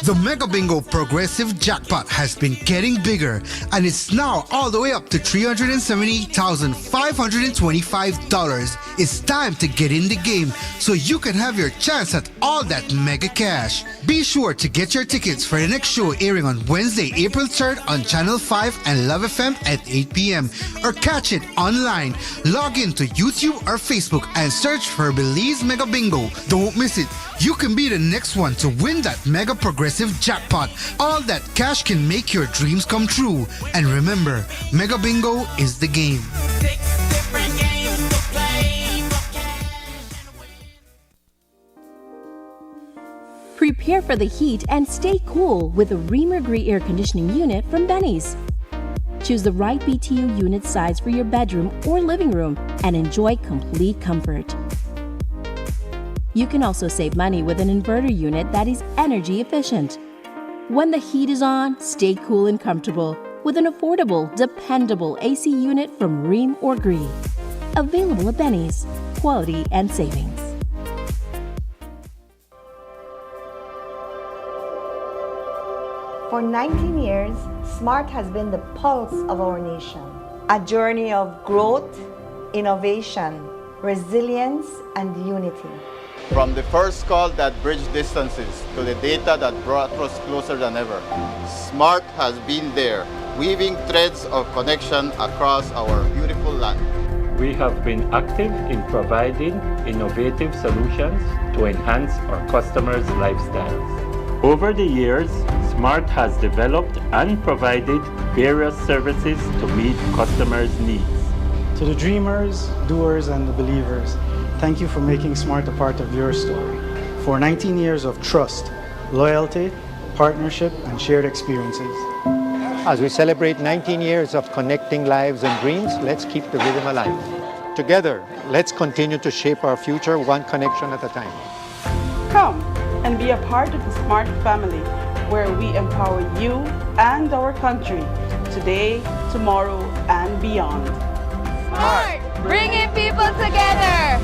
The Mega Bingo Progressive Jackpot has been getting bigger and it's now all the way up to $378,525. It's time to get in the game so you can have your chance at all that mega cash. Be sure to get your tickets for the next show airing on Wednesday, April 3rd on Channel 5 and Love FM at 8 p.m. or catch it online. Log in to YouTube or Facebook and search for Belize Mega Bingo. Don't miss it. You can be the next one to win that mega progressive jackpot. All that cash can make your dreams come true. And remember, Mega Bingo is the game. Prepare for the heat and stay cool with a Reamer Gree air conditioning unit from Benny's. Choose the right BTU unit size for your bedroom or living room and enjoy complete comfort. You can also save money with an inverter unit that is energy efficient. When the heat is on, stay cool and comfortable with an affordable, dependable AC unit from Ream or Gree. Available at Benny's. Quality and savings. For 19 years, SMART has been the pulse of our nation. A journey of growth, innovation, resilience, and unity. From the first call that bridged distances to the data that brought us closer than ever, SMART has been there, weaving threads of connection across our beautiful land. We have been active in providing innovative solutions to enhance our customers' lifestyles. Over the years, SMART has developed and provided various services to meet customers' needs. To the dreamers, doers, and the believers, thank you for making SMART a part of your story. For 19 years of trust, loyalty, partnership, and shared experiences. As we celebrate 19 years of connecting lives and dreams, let's keep the rhythm alive. Together, let's continue to shape our future one connection at a time. Come and be a part of the SMART family, where we empower you and our country today, tomorrow, and beyond. SMART, bringing people together.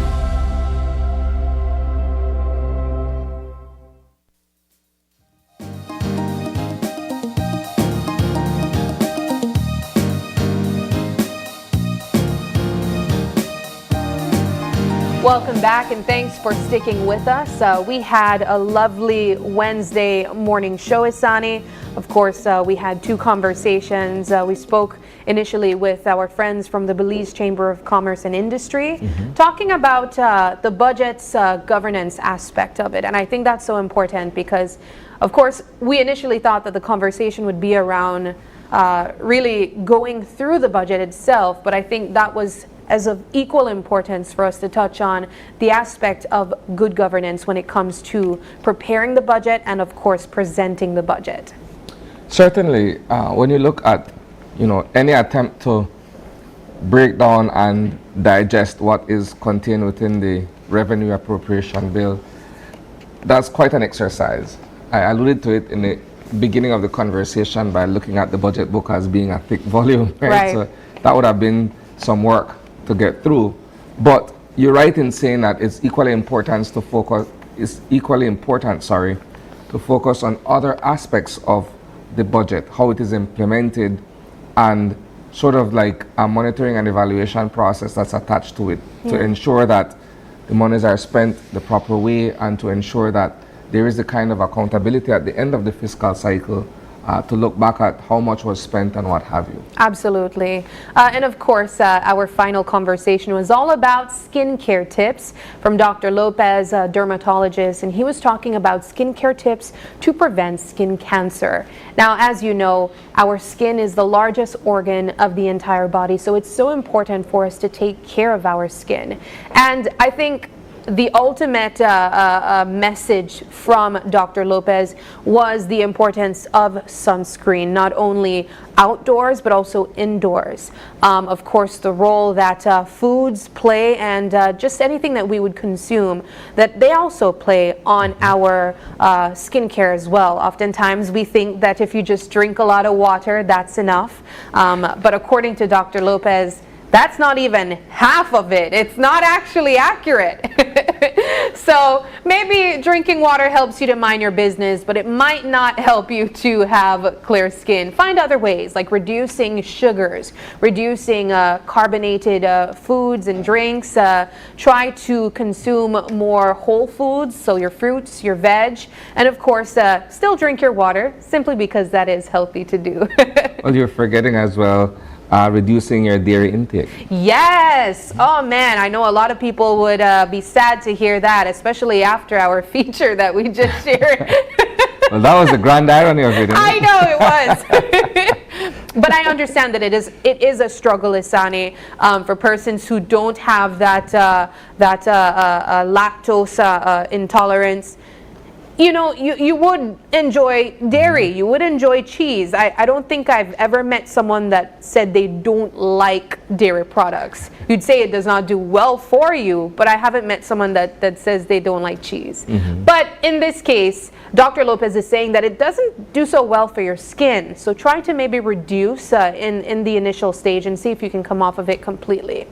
Welcome back and thanks for sticking with us. We had a lovely Wednesday morning show, Isani. Of course, we had two conversations. We spoke initially with our friends from the Belize Chamber of Commerce and Industry, talking about the budget's governance aspect of it. And I think that's so important because, of course, we initially thought that the conversation would be around really going through the budget itself, but I think that was as of equal importance for us to touch on the aspect of good governance when it comes to preparing the budget and, of course, presenting the budget. Certainly, when you look at, any attempt to break down and digest what is contained within the revenue appropriation bill, that's quite an exercise. I alluded to it in the beginning of the conversation by looking at the budget book as being a thick volume, right? So that would have been some work to get through, but you're right in saying that it's equally important to focus. To focus on other aspects of the budget, how it is implemented, and sort of like a monitoring and evaluation process that's attached to it to ensure that the monies are spent the proper way and to ensure that there is the kind of accountability at the end of the fiscal cycle to look back at how much was spent and what have you. Absolutely. And of course, our final conversation was all about skincare tips from Dr. Lopez, a dermatologist, and he was talking about skincare tips to prevent skin cancer. Now, as you know, our skin is the largest organ of the entire body, so it's so important for us to take care of our skin. And I think the ultimate message from Dr. Lopez was the importance of sunscreen, not only outdoors but also indoors. Of course, the role that foods play and just anything that we would consume, that they also play on our skincare as well. Oftentimes we think that if you just drink a lot of water, that's enough. But according to Dr. Lopez, that's not even half of it. It's not actually accurate. So maybe drinking water helps you to mind your business, but it might not help you to have clear skin. Find other ways, like reducing sugars, reducing carbonated foods and drinks. Try to consume more whole foods, so your fruits, your veg, and of course, still drink your water, simply because that is healthy to do. Well, you're forgetting as well reducing your dairy intake. Yes. Oh man, I know a lot of people would be sad to hear that, especially after our feature that we just shared. Well, that was the grand irony of it. I know it was. But I understand that it is a struggle, Isani, for persons who don't have that lactose intolerance. You know, you would enjoy dairy, you would enjoy cheese. I don't think I've ever met someone that said they don't like dairy products. You'd say it does not do well for you, but I haven't met someone that says they don't like cheese. But in this case, Dr. Lopez is saying that it doesn't do so well for your skin. So try to maybe reduce in the initial stage and see if you can come off of it completely.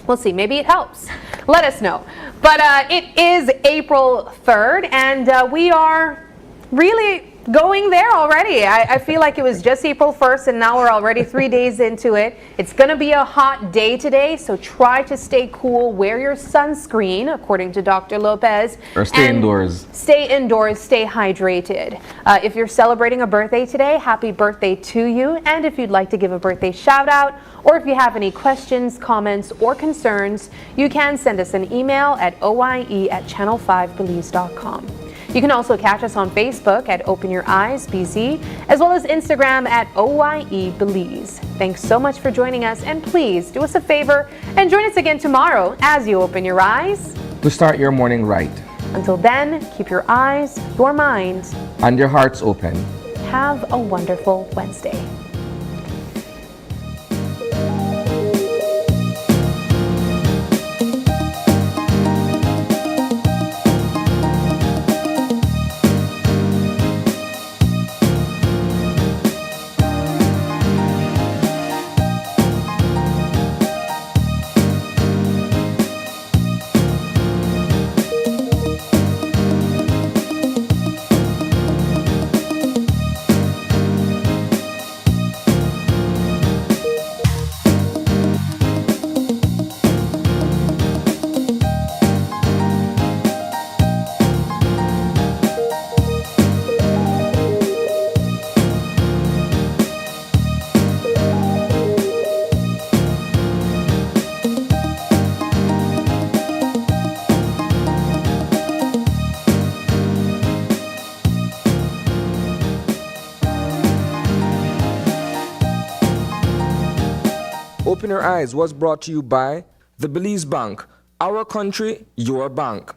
We'll see, maybe it helps. Let us know. But it is April 3rd, and we are really Going there already. I feel like it was just April 1st and now we're already 3 days into it. It's going to be a hot day today, so try to stay cool. Wear your sunscreen, according to Dr. Lopez. Or stay indoors. Stay indoors, stay hydrated. If you're celebrating a birthday today, happy birthday to you. And if you'd like to give a birthday shout out, or if you have any questions, comments, or concerns, you can send us an email at oie@channel5belize.com. You can also catch us on Facebook at Open Your Eyes BC, as well as Instagram at OYE Belize. Thanks so much for joining us, and please do us a favor and join us again tomorrow as you open your eyes To start your morning right. Until then, keep your eyes, your mind, And your hearts open. Have a wonderful Wednesday. Open Your Eyes was brought to you by the Belize Bank, our country, your bank.